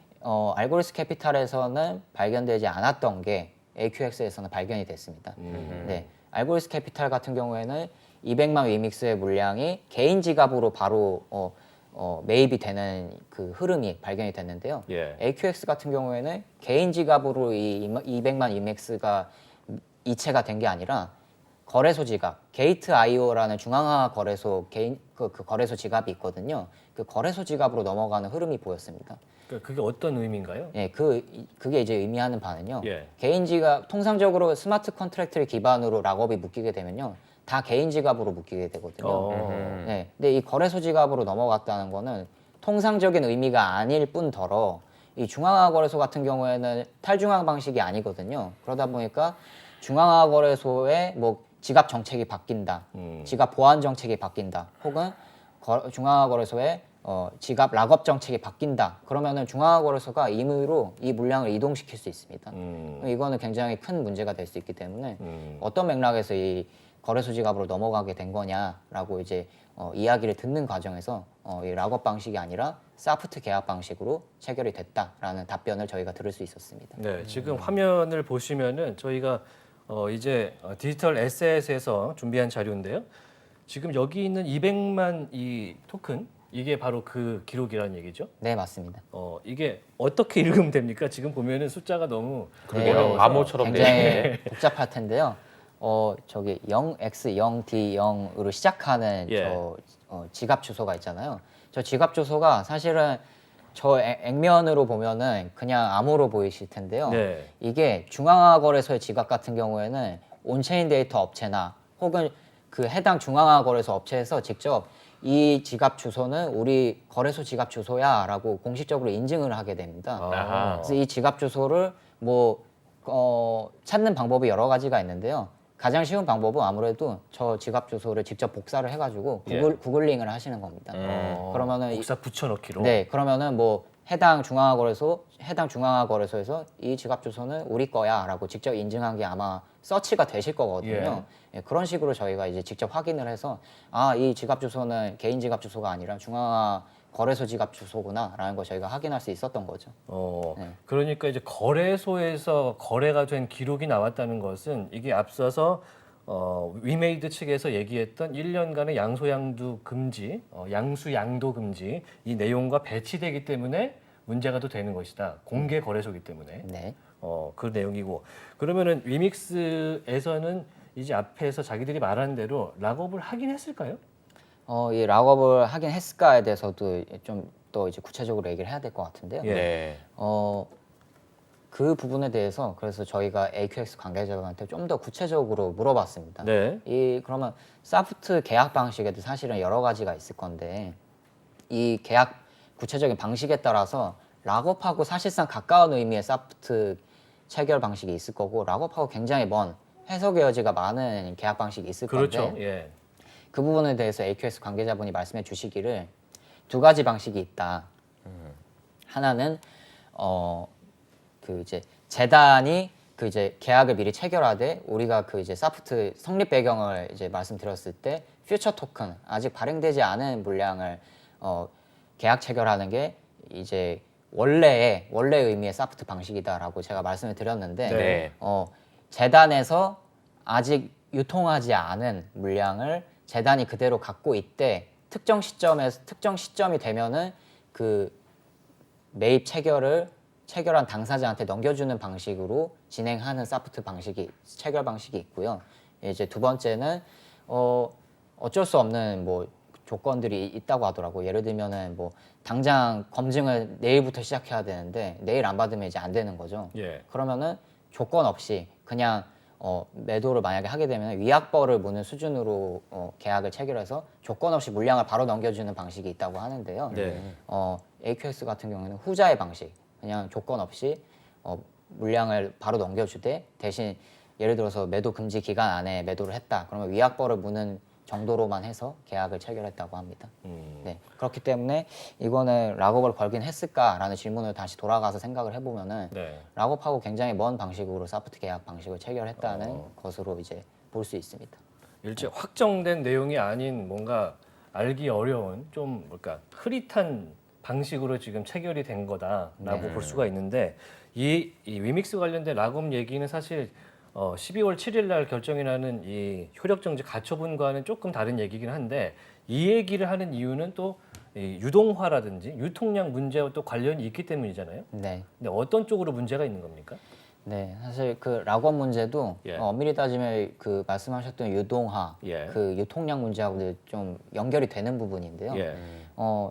알고리스 캐피탈에서는 발견되지 않았던 게 AQX에서는 발견이 됐습니다. 네, 알고리스 캐피탈 같은 경우에는 200만 위믹스의 물량이 개인 지갑으로 바로 매입이 되는 그 흐름이 발견이 됐는데요. 예. AQX 같은 경우에는 개인 지갑으로 이 200만 위믹스가 이체가 된 게 아니라 거래소 지갑, 게이트 IO라는 중앙화 거래소 그 거래소 지갑이 있거든요. 그 거래소 지갑으로 넘어가는 흐름이 보였습니다. 그러니까 그게 어떤 의미인가요? 예, 그게 이제 의미하는 바는요. 예. 개인 지갑 통상적으로 스마트 컨트랙트를 기반으로 락업이 묶이게 되면요. 다 개인 지갑으로 묶이게 되거든요. 네. 근데 이 거래소 지갑으로 넘어갔다는 거는 통상적인 의미가 아닐 뿐더러 이 중앙화 거래소 같은 경우에는 탈중앙 방식이 아니거든요. 그러다 보니까 중앙화 거래소의 뭐 지갑 정책이 바뀐다, 지갑 보안 정책이 바뀐다, 혹은 중앙화 거래소의 지갑 락업 정책이 바뀐다. 그러면은 중앙화 거래소가 임의로 이 물량을 이동시킬 수 있습니다. 이거는 굉장히 큰 문제가 될 수 있기 때문에 어떤 맥락에서 이 거래소 지갑으로 넘어가게 된 거냐라고 이제 이야기를 듣는 과정에서 이 락업 방식이 아니라 사프트 계약 방식으로 체결이 됐다라는 답변을 저희가 들을 수 있었습니다. 네, 지금 화면을 보시면은 저희가 이제 디지털 에셋에서 준비한 자료인데요. 지금 여기 있는 200만 이 토큰 이게 바로 그 기록이라는 얘기죠. 네, 맞습니다. 이게 어떻게 읽으면 됩니까? 지금 보면은 숫자가 너무 그러게요. 어려워서. 암호처럼 굉장히 되네. 복잡할 텐데요. 저기 0x0d0으로 시작하는 예. 지갑 주소가 있잖아요. 저 지갑 주소가 사실은 저 액면으로 보면은 그냥 암호로 보이실 텐데요. 네. 이게 중앙화 거래소의 지갑 같은 경우에는 온체인 데이터 업체나 혹은 그 해당 중앙화 거래소 업체에서 직접 이 지갑 주소는 우리 거래소 지갑 주소야라고 공식적으로 인증을 하게 됩니다. 아하. 그래서 이 지갑 주소를 찾는 방법이 여러 가지가 있는데요. 가장 쉬운 방법은 아무래도 저 지갑 주소를 직접 복사를 해가지고 예. 구글링을 하시는 겁니다. 그러면은 복사 붙여넣기로. 네, 그러면은 뭐 해당 중앙화 거래소에서 이 지갑 주소는 우리 거야라고 직접 인증한 게 아마 서치가 되실 거거든요. 예, 그런 식으로 저희가 이제 직접 확인을 해서 이 지갑 주소는 개인 지갑 주소가 아니라 중앙화 거래소 지갑 주소구나라는 걸 저희가 확인할 수 있었던 거죠. 네. 그러니까 이제 거래소에서 거래가 된 기록이 나왔다는 것은 이게 앞서서 위메이드 측에서 얘기했던 1년간의 양소양도 금지, 양수양도 금지 이 내용과 배치되기 때문에 문제가 또 되는 것이다. 공개 거래소이기 때문에. 네. 그 내용이고 그러면은 위믹스에서는 이제 앞에서 자기들이 말한 대로 락업을 하긴 했을까요? 이 락업을 하긴 했을까에 대해서도 좀 더 이제 구체적으로 얘기를 해야 될 것 같은데요. 예. 네. 그 부분에 대해서 그래서 저희가 AQX 관계자분한테 좀 더 구체적으로 물어봤습니다. 네. 그러면 사프트 계약 방식에도 사실은 여러 가지가 있을 건데 이 계약 구체적인 방식에 따라서 락업하고 사실상 가까운 의미의 사프트 체결 방식이 있을 거고 락업하고 굉장히 먼 해석의 여지가 많은 계약 방식이 있을 그렇죠. 건데 예. 그 부분에 대해서 AQS 관계자분이 말씀해 주시기를 두 가지 방식이 있다. 하나는 그 이제 재단이 그 이제 계약을 미리 체결하되 우리가 그 이제 사프트 성립 배경을 이제 말씀드렸을 때 퓨처 토큰 아직 발행되지 않은 물량을 계약 체결하는 게 이제 원래 의미의 사프트 방식이다라고 제가 말씀을 드렸는데 네. 재단에서 아직 유통하지 않은 물량을 재단이 그대로 갖고 있대 특정 시점이 되면은 그 매입 체결한 당사자한테 넘겨주는 방식으로 진행하는 사프트 체결 방식이 있고요. 이제 두 번째는 어쩔 수 없는 뭐 조건들이 있다고 하더라고요. 예를 들면은 뭐 당장 검증을 내일부터 시작해야 되는데 내일 안 받으면 이제 안 되는 거죠. 예. 그러면은 조건 없이 그냥 매도를 만약에 하게 되면 위약벌을 무는 수준으로 계약을 체결해서 조건 없이 물량을 바로 넘겨주는 방식이 있다고 하는데요. 네. AQX 같은 경우에는 후자의 방식, 그냥 조건 없이 물량을 바로 넘겨주되 대신 예를 들어서 매도 금지 기간 안에 매도를 했다. 그러면 위약벌을 무는 정도로만 해서 계약을 체결했다고 합니다. 네, 그렇기 때문에 이거는 락업을 걸긴 했을까라는 질문을 다시 돌아가서 생각을 해보면은 네. 락업하고 굉장히 먼 방식으로 사프트 계약 방식을 체결했다는 것으로 이제 볼 수 있습니다. 일제 확정된 내용이 아닌 뭔가 알기 어려운 좀 뭘까 흐릿한 방식으로 지금 체결이 된 거다라고 볼 수가 있는데 이 위믹스 관련된 락업 얘기는 사실 12월 7일 날 결정이 나는 이 효력정지 가처분과는 조금 다른 얘기긴 한데 이 얘기를 하는 이유는 또 이 유동화라든지 유통량 문제와 또 관련이 있기 때문이잖아요. 네. 근데 어떤 쪽으로 문제가 있는 겁니까? 네, 사실 그 락업 문제도 예. 엄밀히 따지면 그 말씀하셨던 유동화, 예. 그 유통량 문제하고 좀 연결이 되는 부분인데요. 예.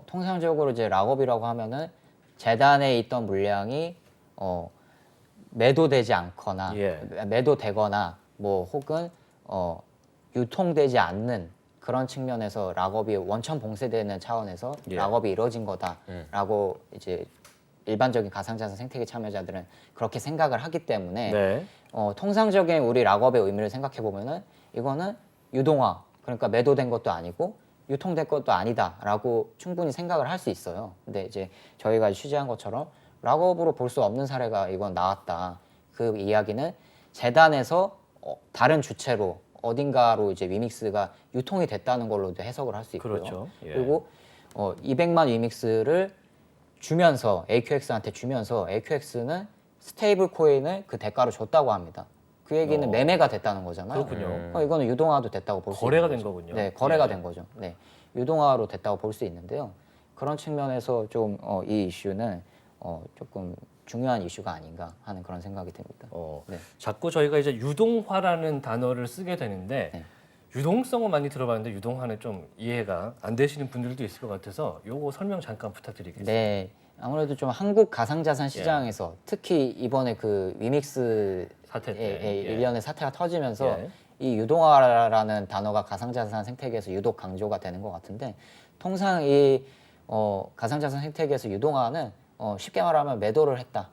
통상적으로 이제 락업이라고 하면은 재단에 있던 물량이 매도되지 않거나 예. 매도되거나 뭐 혹은 유통되지 않는 그런 측면에서 락업이 원천 봉쇄되는 차원에서 예. 락업이 이루어진 거다라고 이제 일반적인 가상자산 생태계 참여자들은 그렇게 생각을 하기 때문에 네. 통상적인 우리 락업의 의미를 생각해 보면은 이거는 유동화, 그러니까 매도된 것도 아니고 유통된 것도 아니다라고 충분히 생각을 할 수 있어요. 근데 이제 저희가 취재한 것처럼 락업으로 볼 수 없는 사례가 이건 나왔다. 그 이야기는 재단에서 다른 주체로 어딘가로 이제 위믹스가 유통이 됐다는 걸로도 해석을 할 수 있고요. 그렇죠. 예. 그리고 200만 위믹스를 주면서 AQX한테 주면서 AQX는 스테이블 코인을 그 대가로 줬다고 합니다. 그 얘기는 매매가 됐다는 거잖아요. 그렇군요. 이거는 유동화도 됐다고 볼 수 있는 거래가 된 거죠. 거군요. 네, 거래가 예. 된 거죠. 네, 유동화로 됐다고 볼 수 있는데요. 그런 측면에서 좀 이 이슈는 조금 중요한 이슈가 아닌가 하는 그런 생각이 듭니다. 네. 자꾸 저희가 이제 유동화라는 단어를 쓰게 되는데 네. 유동성은 많이 들어봤는데 유동화는 좀 이해가 안 되시는 분들도 있을 것 같아서 요거 설명 잠깐 부탁드리겠습니다. 네, 아무래도 좀 한국 가상자산 시장에서 특히 이번에 그 위믹스 사태 때. 일련의 사태가 터지면서 예. 이 유동화라는 단어가 가상자산 생태계에서 유독 강조가 되는 것 같은데 통상 이 가상자산 생태계에서 유동화는 쉽게 말하면 매도를 했다.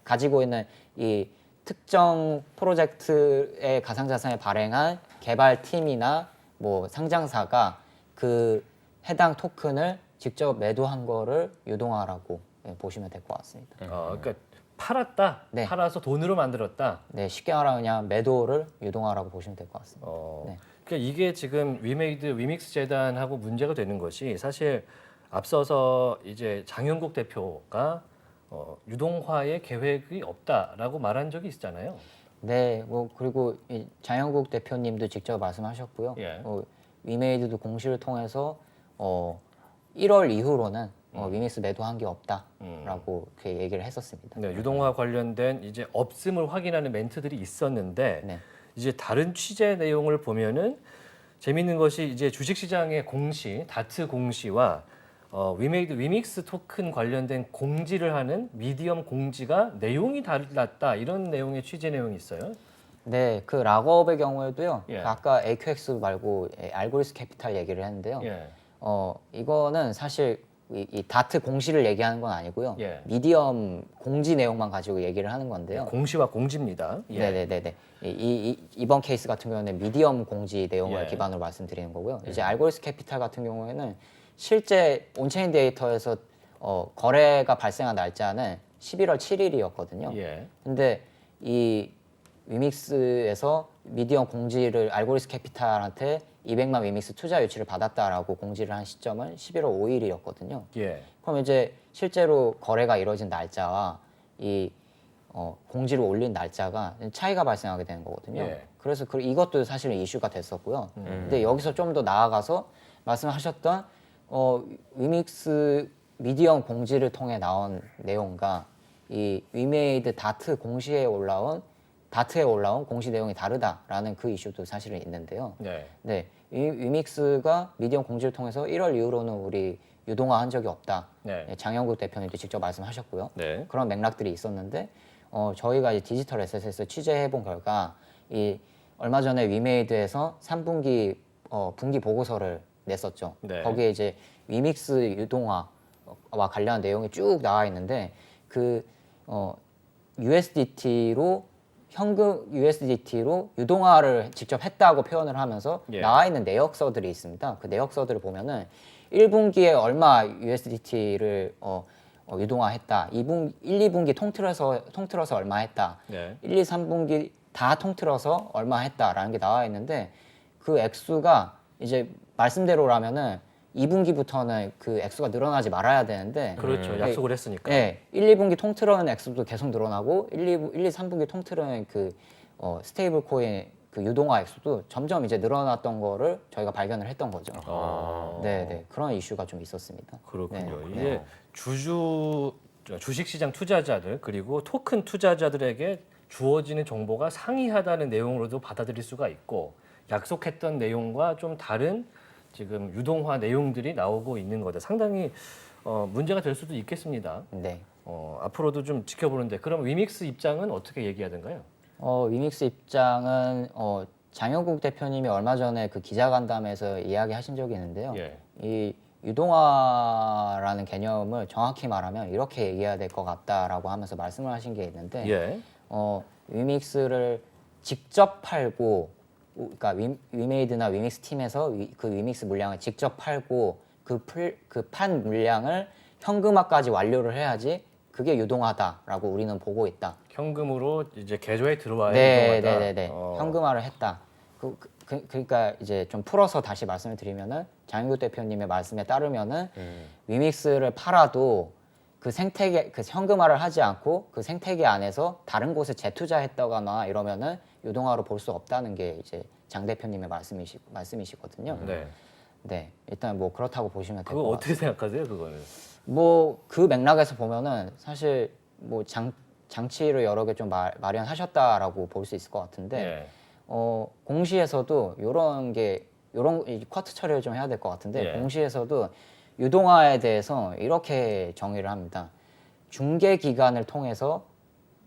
가지고 있는 이 특정 프로젝트의 가상자산을 발행한 개발팀이나 뭐 상장사가 그 해당 토큰을 직접 매도한 거를 유동화라고 보시면 될 것 같습니다. 그러니까 팔았다. 네. 팔아서 돈으로 만들었다. 네, 쉽게 말하면 그냥 매도를 유동화라고 보시면 될 것 같습니다. 네. 그러니까 이게 지금 위믹스 재단하고 문제가 되는 것이 사실 앞서서 이제 장영국 대표가 유동화의 계획이 없다라고 말한 적이 있잖아요. 네, 뭐 그리고 이 장영국 대표님도 직접 말씀하셨고요. 예. 위메이드도 공시를 통해서 1월 이후로는 위믹스 매도한 게 없다라고 그렇게 얘기를 했었습니다. 네, 유동화 관련된 이제 없음을 확인하는 멘트들이 있었는데 네. 이제 다른 취재 내용을 보면은 재밌는 것이 이제 주식시장의 공시, 다트 공시와 위믹스 토큰 관련된 공지를 하는 미디엄 공지가 내용이 달랐다 이런 내용의 취재 내용이 있어요. 네, 그 락업의 경우에도요. 예. 아까 AQX 말고 알고리스 캐피탈 얘기를 했는데요. 예. 이거는 사실 이 다트 공시를 얘기하는 건 아니고요. 예. 미디엄 공지 내용만 가지고 얘기를 하는 건데요. 공시와 공지입니다. 예. 네네네네. 이번 케이스 같은 경우는 미디엄 공지 내용을 예. 기반으로 말씀드리는 거고요. 이제 알고리스 캐피탈 같은 경우에는 실제 온체인 데이터에서 거래가 발생한 날짜는 11월 7일이었거든요. 예. 근데 이 위믹스에서 미디엄 공지를 알고리스 캐피탈한테 200만 위믹스 투자 유치를 받았다라고 공지를 한 시점은 11월 5일이었거든요. 예. 그럼 이제 실제로 거래가 이루어진 날짜와 이 공지를 올린 날짜가 차이가 발생하게 되는 거거든요. 예. 그래서 이것도 사실은 이슈가 됐었고요. 근데 여기서 좀 더 나아가서 말씀하셨던 위믹스 미디엄 공지를 통해 나온 내용과 이 위메이드 다트에 올라온 공시 내용이 다르다라는 그 이슈도 사실은 있는데요. 네. 네, 이 위믹스가 미디엄 공지를 통해서 1월 이후로는 우리 유동화한 적이 없다. 네. 장영국 대표님도 직접 말씀하셨고요. 네. 그런 맥락들이 있었는데 저희가 이제 디지털 에셋에서 취재해본 결과 이 얼마 전에 위메이드에서 3분기 분기 보고서를 냈었죠. 네. 거기에 이제 위믹스 유동화와 관련한 내용이 쭉 나와 있는데 그 USDT로 현금 USDT로 유동화를 직접 했다고 표현을 하면서 예. 나와 있는 내역서들이 있습니다. 그 내역서들을 보면은 1분기에 얼마 USDT를 유동화했다. 1, 2분기 통틀어서 얼마 했다. 네. 1, 2, 3분기 다 통틀어서 얼마 했다라는 게 나와 있는데 그 액수가 이제 말씀대로라면은 2분기부터는 그 액수가 늘어나지 말아야 되는데 그렇죠. 약속을 했으니까. 네, 1, 2분기 통틀어는 액수도 계속 늘어나고 1, 2, 3분기 통틀어는 그 스테이블 코인 그 유동화 액수도 점점 이제 늘어났던 거를 저희가 발견을 했던 거죠. 네, 네. 그런 이슈가 좀 있었습니다. 그렇군요. 네. 이게 주식시장 투자자들 그리고 토큰 투자자들에게 주어지는 정보가 상이하다는 내용으로도 받아들일 수가 있고 약속했던 내용과 좀 다른 지금 유동화 내용들이 나오고 있는 거다. 상당히 문제가 될 수도 있겠습니다. 네. 앞으로도 좀 지켜보는데 그럼 위믹스 입장은 어떻게 얘기하던가요? 위믹스 입장은 장영국 대표님이 얼마 전에 그 기자간담회에서 이야기하신 적이 있는데요. 예. 이 유동화라는 개념을 정확히 말하면 이렇게 얘기해야 될 것 같다라고 하면서 말씀을 하신 게 있는데 예. 위믹스를 직접 팔고 그러니까 위메이드나 위믹스 팀에서 그 위믹스 물량을 직접 팔고 그 판 물량을 현금화까지 완료를 해야지 그게 유동화다라고 우리는 보고 있다. 현금으로 이제 계좌에 들어와야 네, 유동화다. 네, 네, 네. 현금화를 했다. 그러니까 이제 좀 풀어서 다시 말씀을 드리면은 장윤구 대표님의 말씀에 따르면은 위믹스를 팔아도 그 생태계 그 현금화를 하지 않고 그 생태계 안에서 다른 곳에 재투자했다거나 이러면은 유동화로 볼 수 없다는 게 이제 장 대표님의 말씀이시거든요. 네. 네, 일단 뭐 그렇다고 보시면 될 그거 것 같아요. 어떻게 생각하세요, 그거는? 뭐 그 맥락에서 보면은 사실 뭐 장치를 여러 개 좀 마련하셨다라고 볼 수 있을 것 같은데 예. 공시에서도 요런 이 쿼트 처리를 좀 해야 될 것 같은데 예. 공시에서도 유동화에 대해서 이렇게 정의를 합니다. 중개 기관을 통해서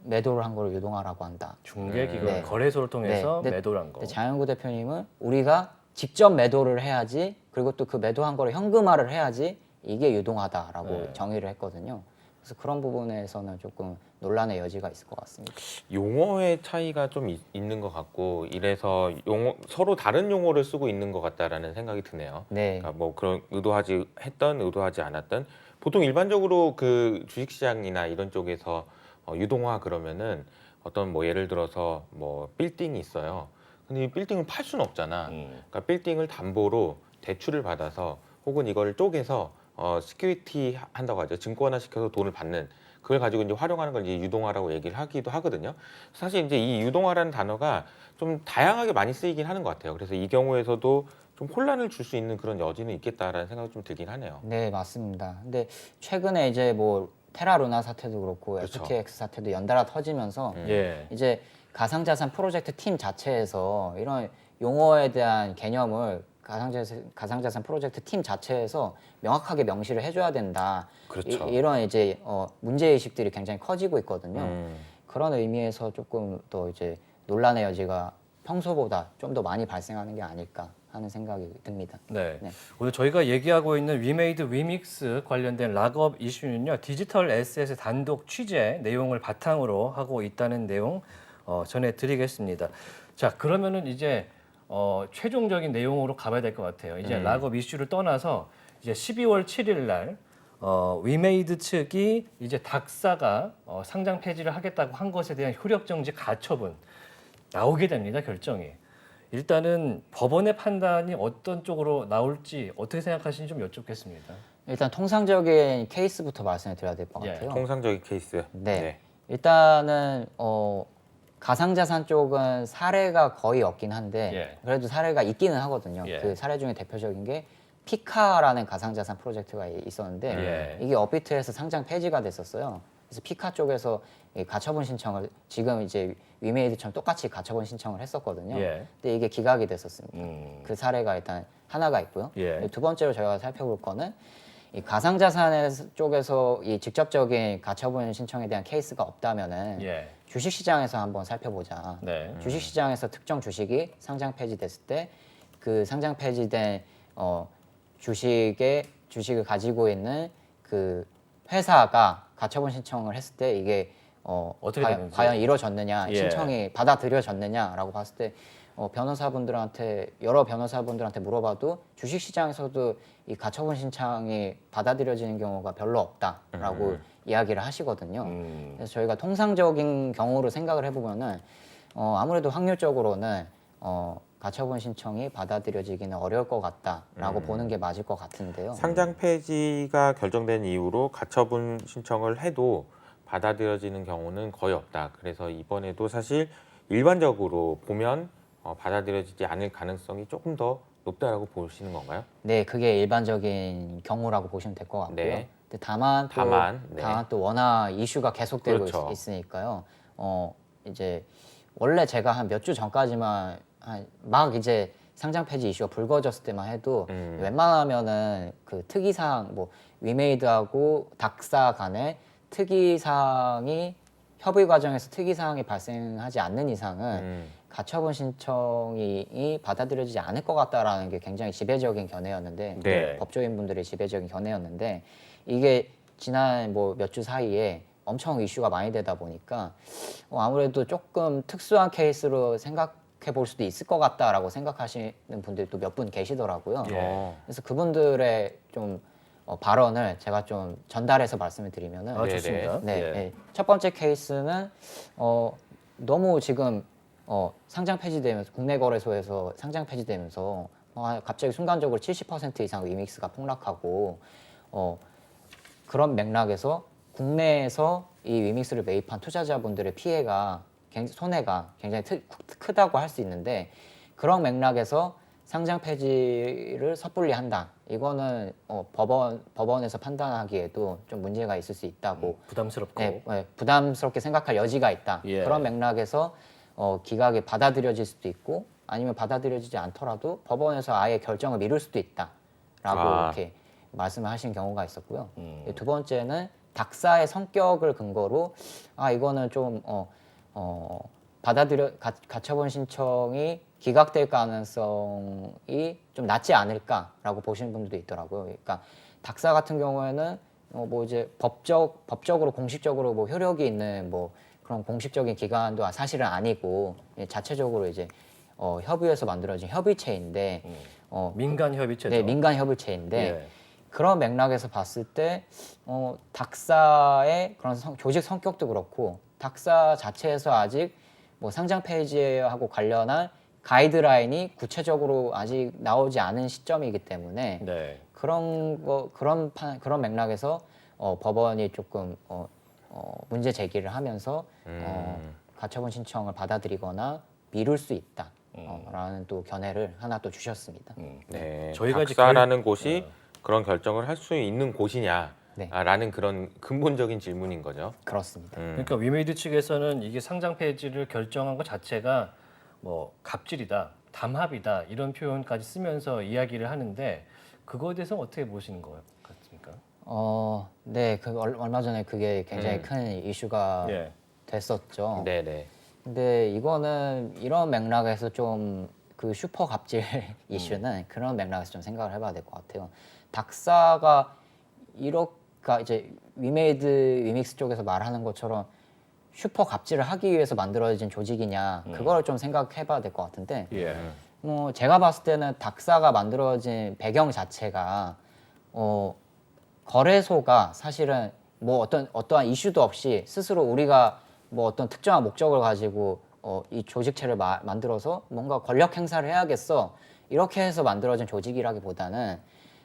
매도를 한 걸 유동화라고 한다. 중개기관 네. 거래소를 통해서 네. 매도를 한 거. 근데 장영구 대표님은 우리가 직접 매도를 해야지 그리고 또 그 매도한 거를 현금화를 해야지 이게 유동화다라고 네. 정의를 했거든요. 그래서 그런 부분에서는 조금 논란의 여지가 있을 것 같습니다. 용어의 차이가 좀 있는 것 같고 이래서 서로 다른 용어를 쓰고 있는 것 같다라는 생각이 드네요. 네. 그러니까 뭐 그런 의도하지 않았던 보통 일반적으로 그 주식시장이나 이런 쪽에서 유동화 그러면은 어떤 뭐 예를 들어서 뭐 빌딩이 있어요. 근데 이 빌딩을 팔 수는 없잖아. 그러니까 빌딩을 담보로 대출을 받아서 혹은 이거를 쪼개서 시큐리티 한다고 하죠. 증권화 시켜서 돈을 받는 그걸 가지고 이제 활용하는 걸 이제 유동화라고 얘기를 하기도 하거든요. 사실 이제 이 유동화라는 단어가 좀 다양하게 많이 쓰이긴 하는 것 같아요. 그래서 이 경우에서도 좀 혼란을 줄 수 있는 그런 여지는 있겠다라는 생각이 좀 들긴 하네요. 네, 맞습니다. 근데 최근에 이제 뭐 테라루나 사태도 그렇고 그렇죠. FTX 사태도 연달아 터지면서 예. 이제 가상자산 프로젝트 팀 자체에서 이런 용어에 대한 개념을 가상자산 프로젝트 팀 자체에서 명확하게 명시를 해줘야 된다. 그렇죠. 이런 이제 문제의식들이 굉장히 커지고 있거든요. 그런 의미에서 조금 더 이제 논란의 여지가 평소보다 좀 더 많이 발생하는 게 아닐까 하는 생각이 듭니다. 네. 네. 오늘 저희가 얘기하고 있는 위메이드 위믹스 관련된 락업 이슈는요. 디지털 에셋의 단독 취재 내용을 바탕으로 하고 있다는 내용 전해드리겠습니다. 자, 그러면은 이제 최종적인 내용으로 가봐야 될 것 같아요. 이제 락업 이슈를 떠나서 이제 12월 7일 날 위메이드 측이 이제 닥사가 상장 폐지를 하겠다고 한 것에 대한 효력 정지 가처분 나오게 됩니다. 결정이. 일단은 법원의 판단이 어떤 쪽으로 나올지 어떻게 생각하시는지 좀 여쭙겠습니다. 일단 통상적인 케이스부터 말씀을 드려야 될 것 예, 같아요. 통상적인 케이스. 네. 일단은 가상자산 쪽은 사례가 거의 없긴 한데 예. 그래도 사례가 있기는 하거든요. 예. 그 사례 중에 대표적인 게 피카라는 가상자산 프로젝트가 있었는데 예. 이게 업비트에서 상장 폐지가 됐었어요. 그래서 피카 쪽에서 이 가처분 신청을 지금 이제 위메이드처럼 똑같이 가처분 신청을 했었거든요. 예. 근데 이게 기각이 됐었습니다. 음. 그 사례가 일단 하나가 있고요. 예. 두 번째로 저희가 살펴볼 거는 이 가상자산 쪽에서 이 직접적인 가처분 신청에 대한 케이스가 없다면은 예. 주식시장에서 한번 살펴보자. 네. 주식시장에서 특정 주식이 상장 폐지됐을 때 그 상장 폐지된 주식을 가지고 있는 그 회사가 가처분 신청을 했을 때 이게 어떻게 과연, 되는지. 과연 이루어졌느냐, 예. 신청이 받아들여졌느냐라고 봤을 때 여러 변호사분들한테 물어봐도 주식시장에서도 이 가처분 신청이 받아들여지는 경우가 별로 없다라고 이야기를 하시거든요. 그래서 저희가 통상적인 경우로 생각을 해보면은 아무래도 확률적으로는 가처분 신청이 받아들여지기는 어려울 것 같다라고 보는 게 맞을 것 같은데요. 상장 폐지가 결정된 이후로 가처분 신청을 해도 받아들여지는 경우는 거의 없다. 그래서 이번에도 사실 일반적으로 보면 받아들여지지 않을 가능성이 조금 더 높다라고 보시는 건가요? 네, 그게 일반적인 경우라고 보시면 될 것 같고요. 네. 근데 다만 네. 또 워낙 이슈가 계속되고 그렇죠. 있으니까요. 이제 원래 제가 한 몇 주 전까지만 막 이제 상장 폐지 이슈가 불거졌을 때만 해도 웬만하면은 그 특이사항 뭐 위메이드하고 닥사 간의 특이사항이 협의 과정에서 특이사항이 발생하지 않는 이상은 가처분 신청이 받아들여지지 않을 것 같다라는 게 굉장히 지배적인 견해였는데 네. 법조인분들의 지배적인 견해였는데 이게 지난 뭐 몇 주 사이에 엄청 이슈가 많이 되다 보니까 아무래도 조금 특수한 케이스로 생각해 볼 수도 있을 것 같다라고 생각하시는 분들도 몇 분 계시더라고요. 그래서 그분들의 좀 발언을 제가 좀 전달해서 말씀을 드리면은 아, 좋습니다. 네, 예. 네. 첫 번째 케이스는 너무 지금 상장 폐지되면서 국내 거래소에서 상장 폐지되면서 갑자기 순간적으로 70% 이상 위믹스가 폭락하고 그런 맥락에서 국내에서 이 위믹스를 매입한 투자자분들의 피해가 손해가 굉장히 크다고 할 수 있는데 그런 맥락에서 상장 폐지를 섣불리 한다. 이거는 법원에서 판단하기에도 좀 문제가 있을 수 있다고 부담스럽고. 네, 부담스럽게 생각할 여지가 있다. 예. 그런 맥락에서 기각이 받아들여질 수도 있고 아니면 받아들여지지 않더라도 법원에서 아예 결정을 미룰 수도 있다라고 이렇게 말씀을 하신 경우가 있었고요. 두 번째는 닥사의 성격을 근거로 이거는 좀 가처분 신청이 기각될 가능성이 좀 낮지 않을까라고 보시는 분들도 있더라고요. 그러니까 닥사 같은 경우에는 뭐 이제 법적으로 공식적으로 뭐 효력이 있는 뭐 그런 공식적인 기관도 사실은 아니고 자체적으로 이제 협의해서 만들어진 협의체인데 민간 협의체죠. 네, 민간 협의체인데 예. 그런 맥락에서 봤을 때 닥사의 그런 조직 성격도 그렇고 닥사 자체에서 아직 뭐 상장 폐지하고 관련한 가이드라인이 구체적으로 아직 나오지 않은 시점이기 때문에 네. 그런 맥락에서 법원이 조금 문제 제기를 하면서 가처분 신청을 받아들이거나 미룰 수 있다. 라는 또 견해를 하나 또 주셨습니다. 네. 저희가 이제 닥사라는 곳이 그런 결정을 할 수 있는 곳이냐? 네. 라는 그런 근본적인 질문인 거죠. 그렇습니다. 그러니까 위메이드 측에서는 이게 상장 폐지를 결정한 것 자체가 뭐 갑질이다, 담합이다 이런 표현까지 쓰면서 이야기를 하는데 그거에 대해서 어떻게 보시는 것 같습니까? 네, 얼마 전에 그게 굉장히 큰 이슈가 예. 됐었죠. 네네. 근데 이거는 이런 맥락에서 좀 그 슈퍼 갑질 이슈는 그런 맥락에서 좀 생각을 해봐야 될 것 같아요. 닥사가 이제 위믹스 쪽에서 말하는 것처럼 슈퍼 갑질을 하기 위해서 만들어진 조직이냐 그걸 좀 생각해봐야 될 것 같은데 예. 제가 봤을 때는 닥사가 만들어진 배경 자체가 거래소가 사실은 뭐 어떠한 이슈도 없이 스스로 우리가 뭐 어떤 특정한 목적을 가지고 이 조직체를 만들어서 뭔가 권력 행사를 해야겠어 이렇게 해서 만들어진 조직이라기보다는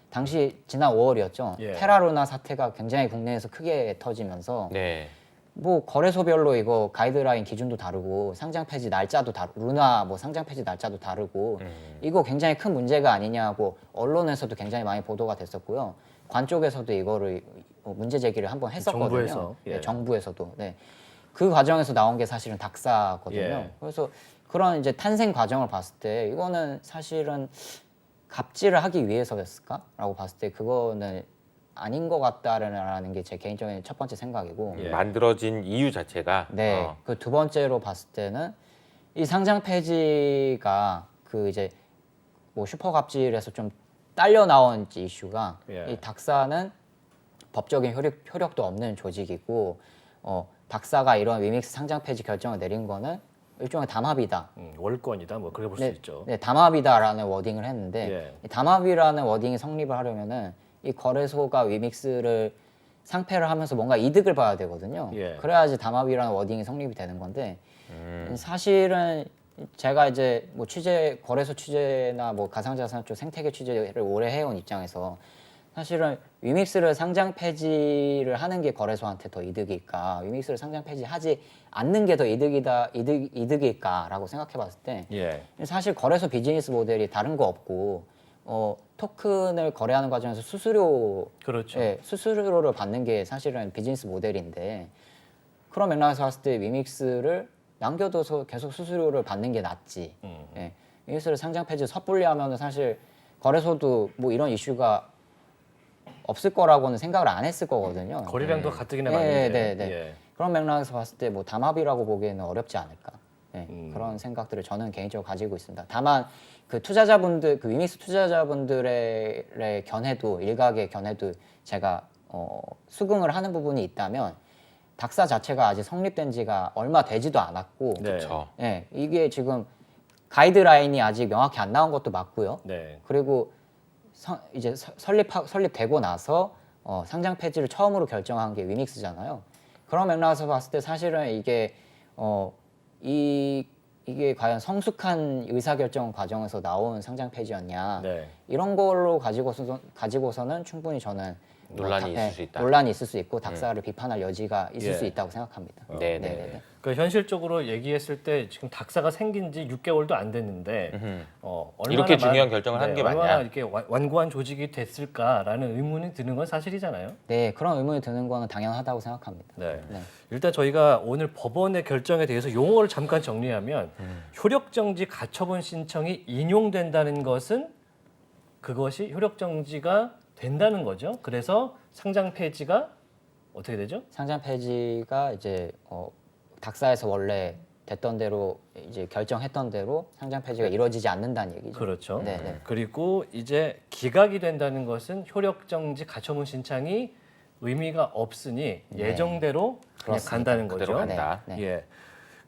당시 지난 5월이었죠. 예. 테라루나 사태가 굉장히 국내에서 크게 터지면서 네. 뭐 거래소별로 이거 가이드라인 기준도 다르고 상장 폐지 날짜도 루나 뭐 상장 폐지 날짜도 다르고 이거 굉장히 큰 문제가 아니냐고 언론에서도 굉장히 많이 보도가 됐었고요. 관 쪽에서도 이거를 문제 제기를 한번 했었거든요. 정부에서, 예. 네, 정부에서도. 네. 그 과정에서 나온 게 사실은 닥사거든요. 예. 그래서 그런 이제 탄생 과정을 봤을 때 이거는 사실은 갑질을 하기 위해서였을까라고 봤을 때 그거는 아닌 것 같다라는 게 제 개인적인 첫 번째 생각이고. 예. 만들어진 이유 자체가 네. 그 두 번째로 봤을 때는 이 상장 폐지가 그 이제 뭐 슈퍼 갑질에서 좀 딸려 나온 이슈가 예. 이 닥사는 법적인 효력도 없는 조직이고 박사가 이런 위믹스 상장 폐지 결정을 내린 거는 일종의 담합이다. 월권이다 뭐 그래 볼 수 있죠. 네, 담합이다라는 워딩을 했는데 예. 이 담합이라는 워딩이 성립을 하려면은 이 거래소가 위믹스를 상패를 하면서 뭔가 이득을 봐야 되거든요. 예. 그래야지 담합이라는 워딩이 성립이 되는 건데 사실은 제가 이제 뭐 거래소 취재나 뭐 가상자산 쪽 생태계 취재를 오래 해온 입장에서 사실은 위믹스를 상장 폐지를 하는 게 거래소한테 더 이득일까, 위믹스를 상장 폐지하지 않는 게 더 이득일까라고 생각해봤을 때 예. 사실 거래소 비즈니스 모델이 다른 거 없고 토큰을 거래하는 과정에서 수수료, 그렇죠. 예, 수수료를 받는 게 사실은 비즈니스 모델인데 그런 맥락에서 봤을 때 위믹스를 남겨둬서 계속 수수료를 받는 게 낫지. 예, 위믹스를 상장 폐지 섣불리 하면은 사실 거래소도 뭐 이런 이슈가 없을 거라고는 생각을 안 했을 거거든요. 거래량도 가뜩이나 네, 많은데. 네, 네. 예. 그런 맥락에서 봤을 때 뭐 담합이라고 보기에는 어렵지 않을까. 네, 그런 생각들을 저는 개인적으로 가지고 있습니다. 다만 그 투자자분들, 그 위믹스 투자자분들의 견해도 일각의 견해도 제가 수긍을 하는 부분이 있다면 닥사 자체가 아직 성립된 지가 얼마 되지도 않았고, 네. 그렇죠. 예, 이게 지금 가이드라인이 아직 명확히 안 나온 것도 맞고요. 네. 그리고 이제 설립되고 나서 상장 폐지를 처음으로 결정한 게 위믹스잖아요. 그런 맥락에서 봤을 때 사실은 이게 이게 과연 성숙한 의사결정 과정에서 나온 상장 폐지였냐, 네. 이런 걸로 가지고서는 충분히 저는 논란이 있을 수 있다. 논란이 있을 수 있고 닥사를 비판할 여지가 있을 예. 수 있다고 생각합니다. 네, 네, 네, 네, 네. 네. 그 현실적으로 얘기했을 때 지금 닥사가 생긴 지 6개월도 안 됐는데 얼마나 이렇게 중요한 결정을 한 게 얼마나 맞냐? 이렇게 완고한 조직이 됐을까라는 의문이 드는 건 사실이잖아요. 네, 그런 의문이 드는 거는 당연하다고 생각합니다. 네. 네. 일단 저희가 오늘 법원의 결정에 대해서 용어를 잠깐 정리하면 효력정지 가처분 신청이 인용된다는 것은 그것이 효력정지가 된다는 거죠. 그래서 상장 폐지가 어떻게 되죠? 상장 폐지가 이제 닥사에서 원래 됐던 대로 이제 결정했던 대로 상장 폐지가 이루어지지 않는다는 얘기죠. 그렇죠. 네, 네. 그리고 이제 기각이 된다는 것은 효력정지 가처분 신청이 의미가 없으니 예정대로 그냥 그렇습니다. 간다는 그대로 거죠. 간다. 네. 예.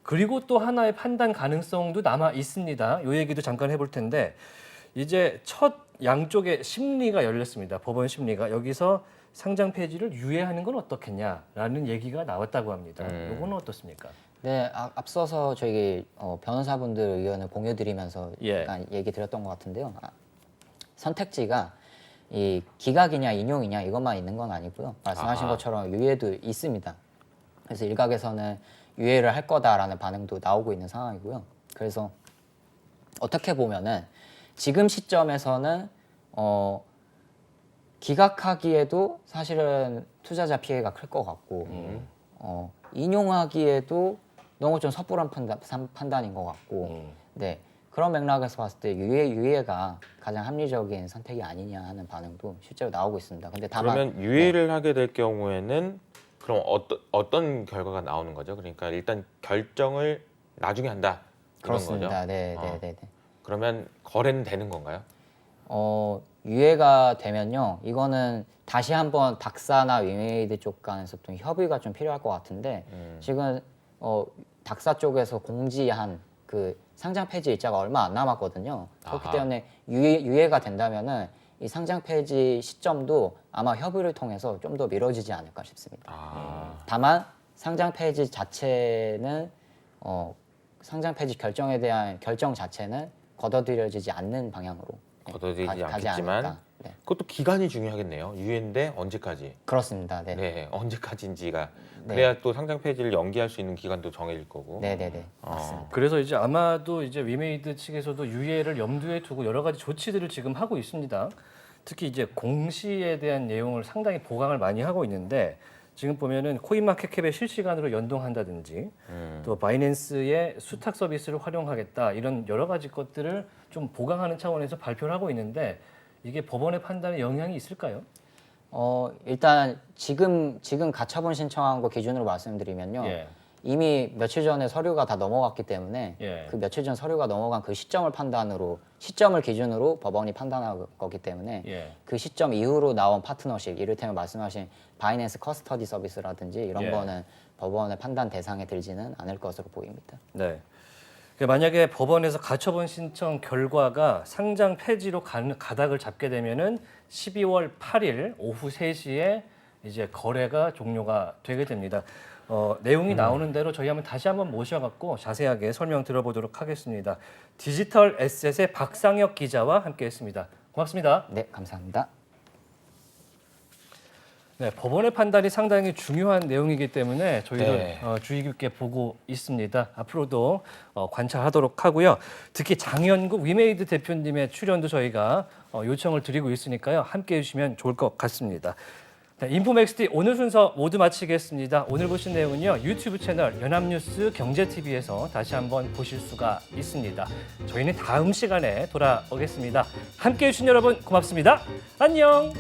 그리고 또 하나의 판단 가능성도 남아 있습니다. 요 얘기도 잠깐 해볼 텐데 이제 첫 양쪽의 심리가 열렸습니다. 법원 심리가 여기서 상장 폐지를 유예하는 건 어떻겠냐라는 얘기가 나왔다고 합니다. 요거는 어떻습니까? 네, 앞서서 저희 변호사분들 의견을 공유드리면서 예. 약간 얘기 드렸던 것 같은데요. 선택지가 이 기각이냐 인용이냐 이것만 있는 건 아니고요. 말씀하신 아하. 것처럼 유예도 있습니다. 그래서 일각에서는 유예를 할 거다라는 반응도 나오고 있는 상황이고요. 그래서 어떻게 보면은 지금 시점에서는 기각하기에도 사실은 투자자 피해가 클 것 같고 인용하기에도 너무 좀 섣부른 판단인 것 같고 네, 그런 맥락에서 봤을 때 유예가 가장 합리적인 선택이 아니냐 하는 반응도 실제로 나오고 있습니다. 근데 다만 그러면 유예를 하게 될 경우에는 그럼 어떤 결과가 나오는 거죠? 그러니까 일단 결정을 나중에 한다 이런 그렇습니다. 거죠? 네, 네, 네, 네. 그러면 거래는 되는 건가요? 유예가 되면요, 이거는 다시 한번 닥사나 위메이드 쪽 간에서 좀 협의가 좀 필요할 것 같은데 지금 닥사 쪽에서 공지한 그 상장 폐지 일자가 얼마 안 남았거든요. 그렇기 아하. 때문에 유예가 된다면은 이 상장 폐지 시점도 아마 협의를 통해서 좀 더 미뤄지지 않을까 싶습니다. 다만 상장 폐지 자체는 상장 폐지 결정에 대한 결정 자체는 거둬들여지지 않는 방향으로 거둬들이지 가지 않겠지만 않을까. 네. 그것도 기간이 중요하겠네요. 유예인데 언제까지? 그렇습니다. 네. 네, 언제까지인지가 네. 그래야 또 상장 폐지를 연기할 수 있는 기간도 정해질 거고. 네, 네, 네. 맞습니다. 그래서 이제 아마도 이제 위메이드 측에서도 유예를 염두에 두고 여러 가지 조치들을 지금 하고 있습니다. 특히 이제 공시에 대한 내용을 상당히 보강을 많이 하고 있는데 지금 보면은 코인마켓캡에 실시간으로 연동한다든지 또 바이낸스의 수탁 서비스를 활용하겠다 이런 여러 가지 것들을 좀 보강하는 차원에서 발표를 하고 있는데 이게 법원의 판단에 영향이 있을까요? 일단 지금 가처분 신청한 거 기준으로 말씀드리면요. 예. 이미 며칠 전에 서류가 다 넘어갔기 때문에 예. 그 며칠 전 서류가 넘어간 그 시점을 기준으로 법원이 판단할 거기 때문에 예. 그 시점 이후로 나온 파트너십, 이를테면 말씀하신 바이낸스 커스터디 서비스라든지 이런 예. 거는 법원의 판단 대상에 들지는 않을 것으로 보입니다. 네. 만약에 법원에서 가처분 신청 결과가 상장 폐지로 가닥을 잡게 되면은 12월 8일 오후 3시에 이제 거래가 종료가 되게 됩니다. 내용이 나오는 대로 저희 다시 한번 모셔갖고 자세하게 설명 들어보도록 하겠습니다. 디지털 에셋의 박상혁 기자와 함께했습니다. 고맙습니다. 네, 감사합니다. 네, 법원의 판단이 상당히 중요한 내용이기 때문에 저희도 네. 주의 깊게 보고 있습니다. 앞으로도 관찰하도록 하고요. 특히 장현구 위메이드 대표님의 출연도 저희가 요청을 드리고 있으니까요. 함께해 주시면 좋을 것 같습니다. 네, 인포맥스티 오늘 순서 모두 마치겠습니다. 오늘 보신 내용은요. 유튜브 채널 연합뉴스 경제TV에서 다시 한번 보실 수가 있습니다. 저희는 다음 시간에 돌아오겠습니다. 함께해 주신 여러분 고맙습니다. 안녕.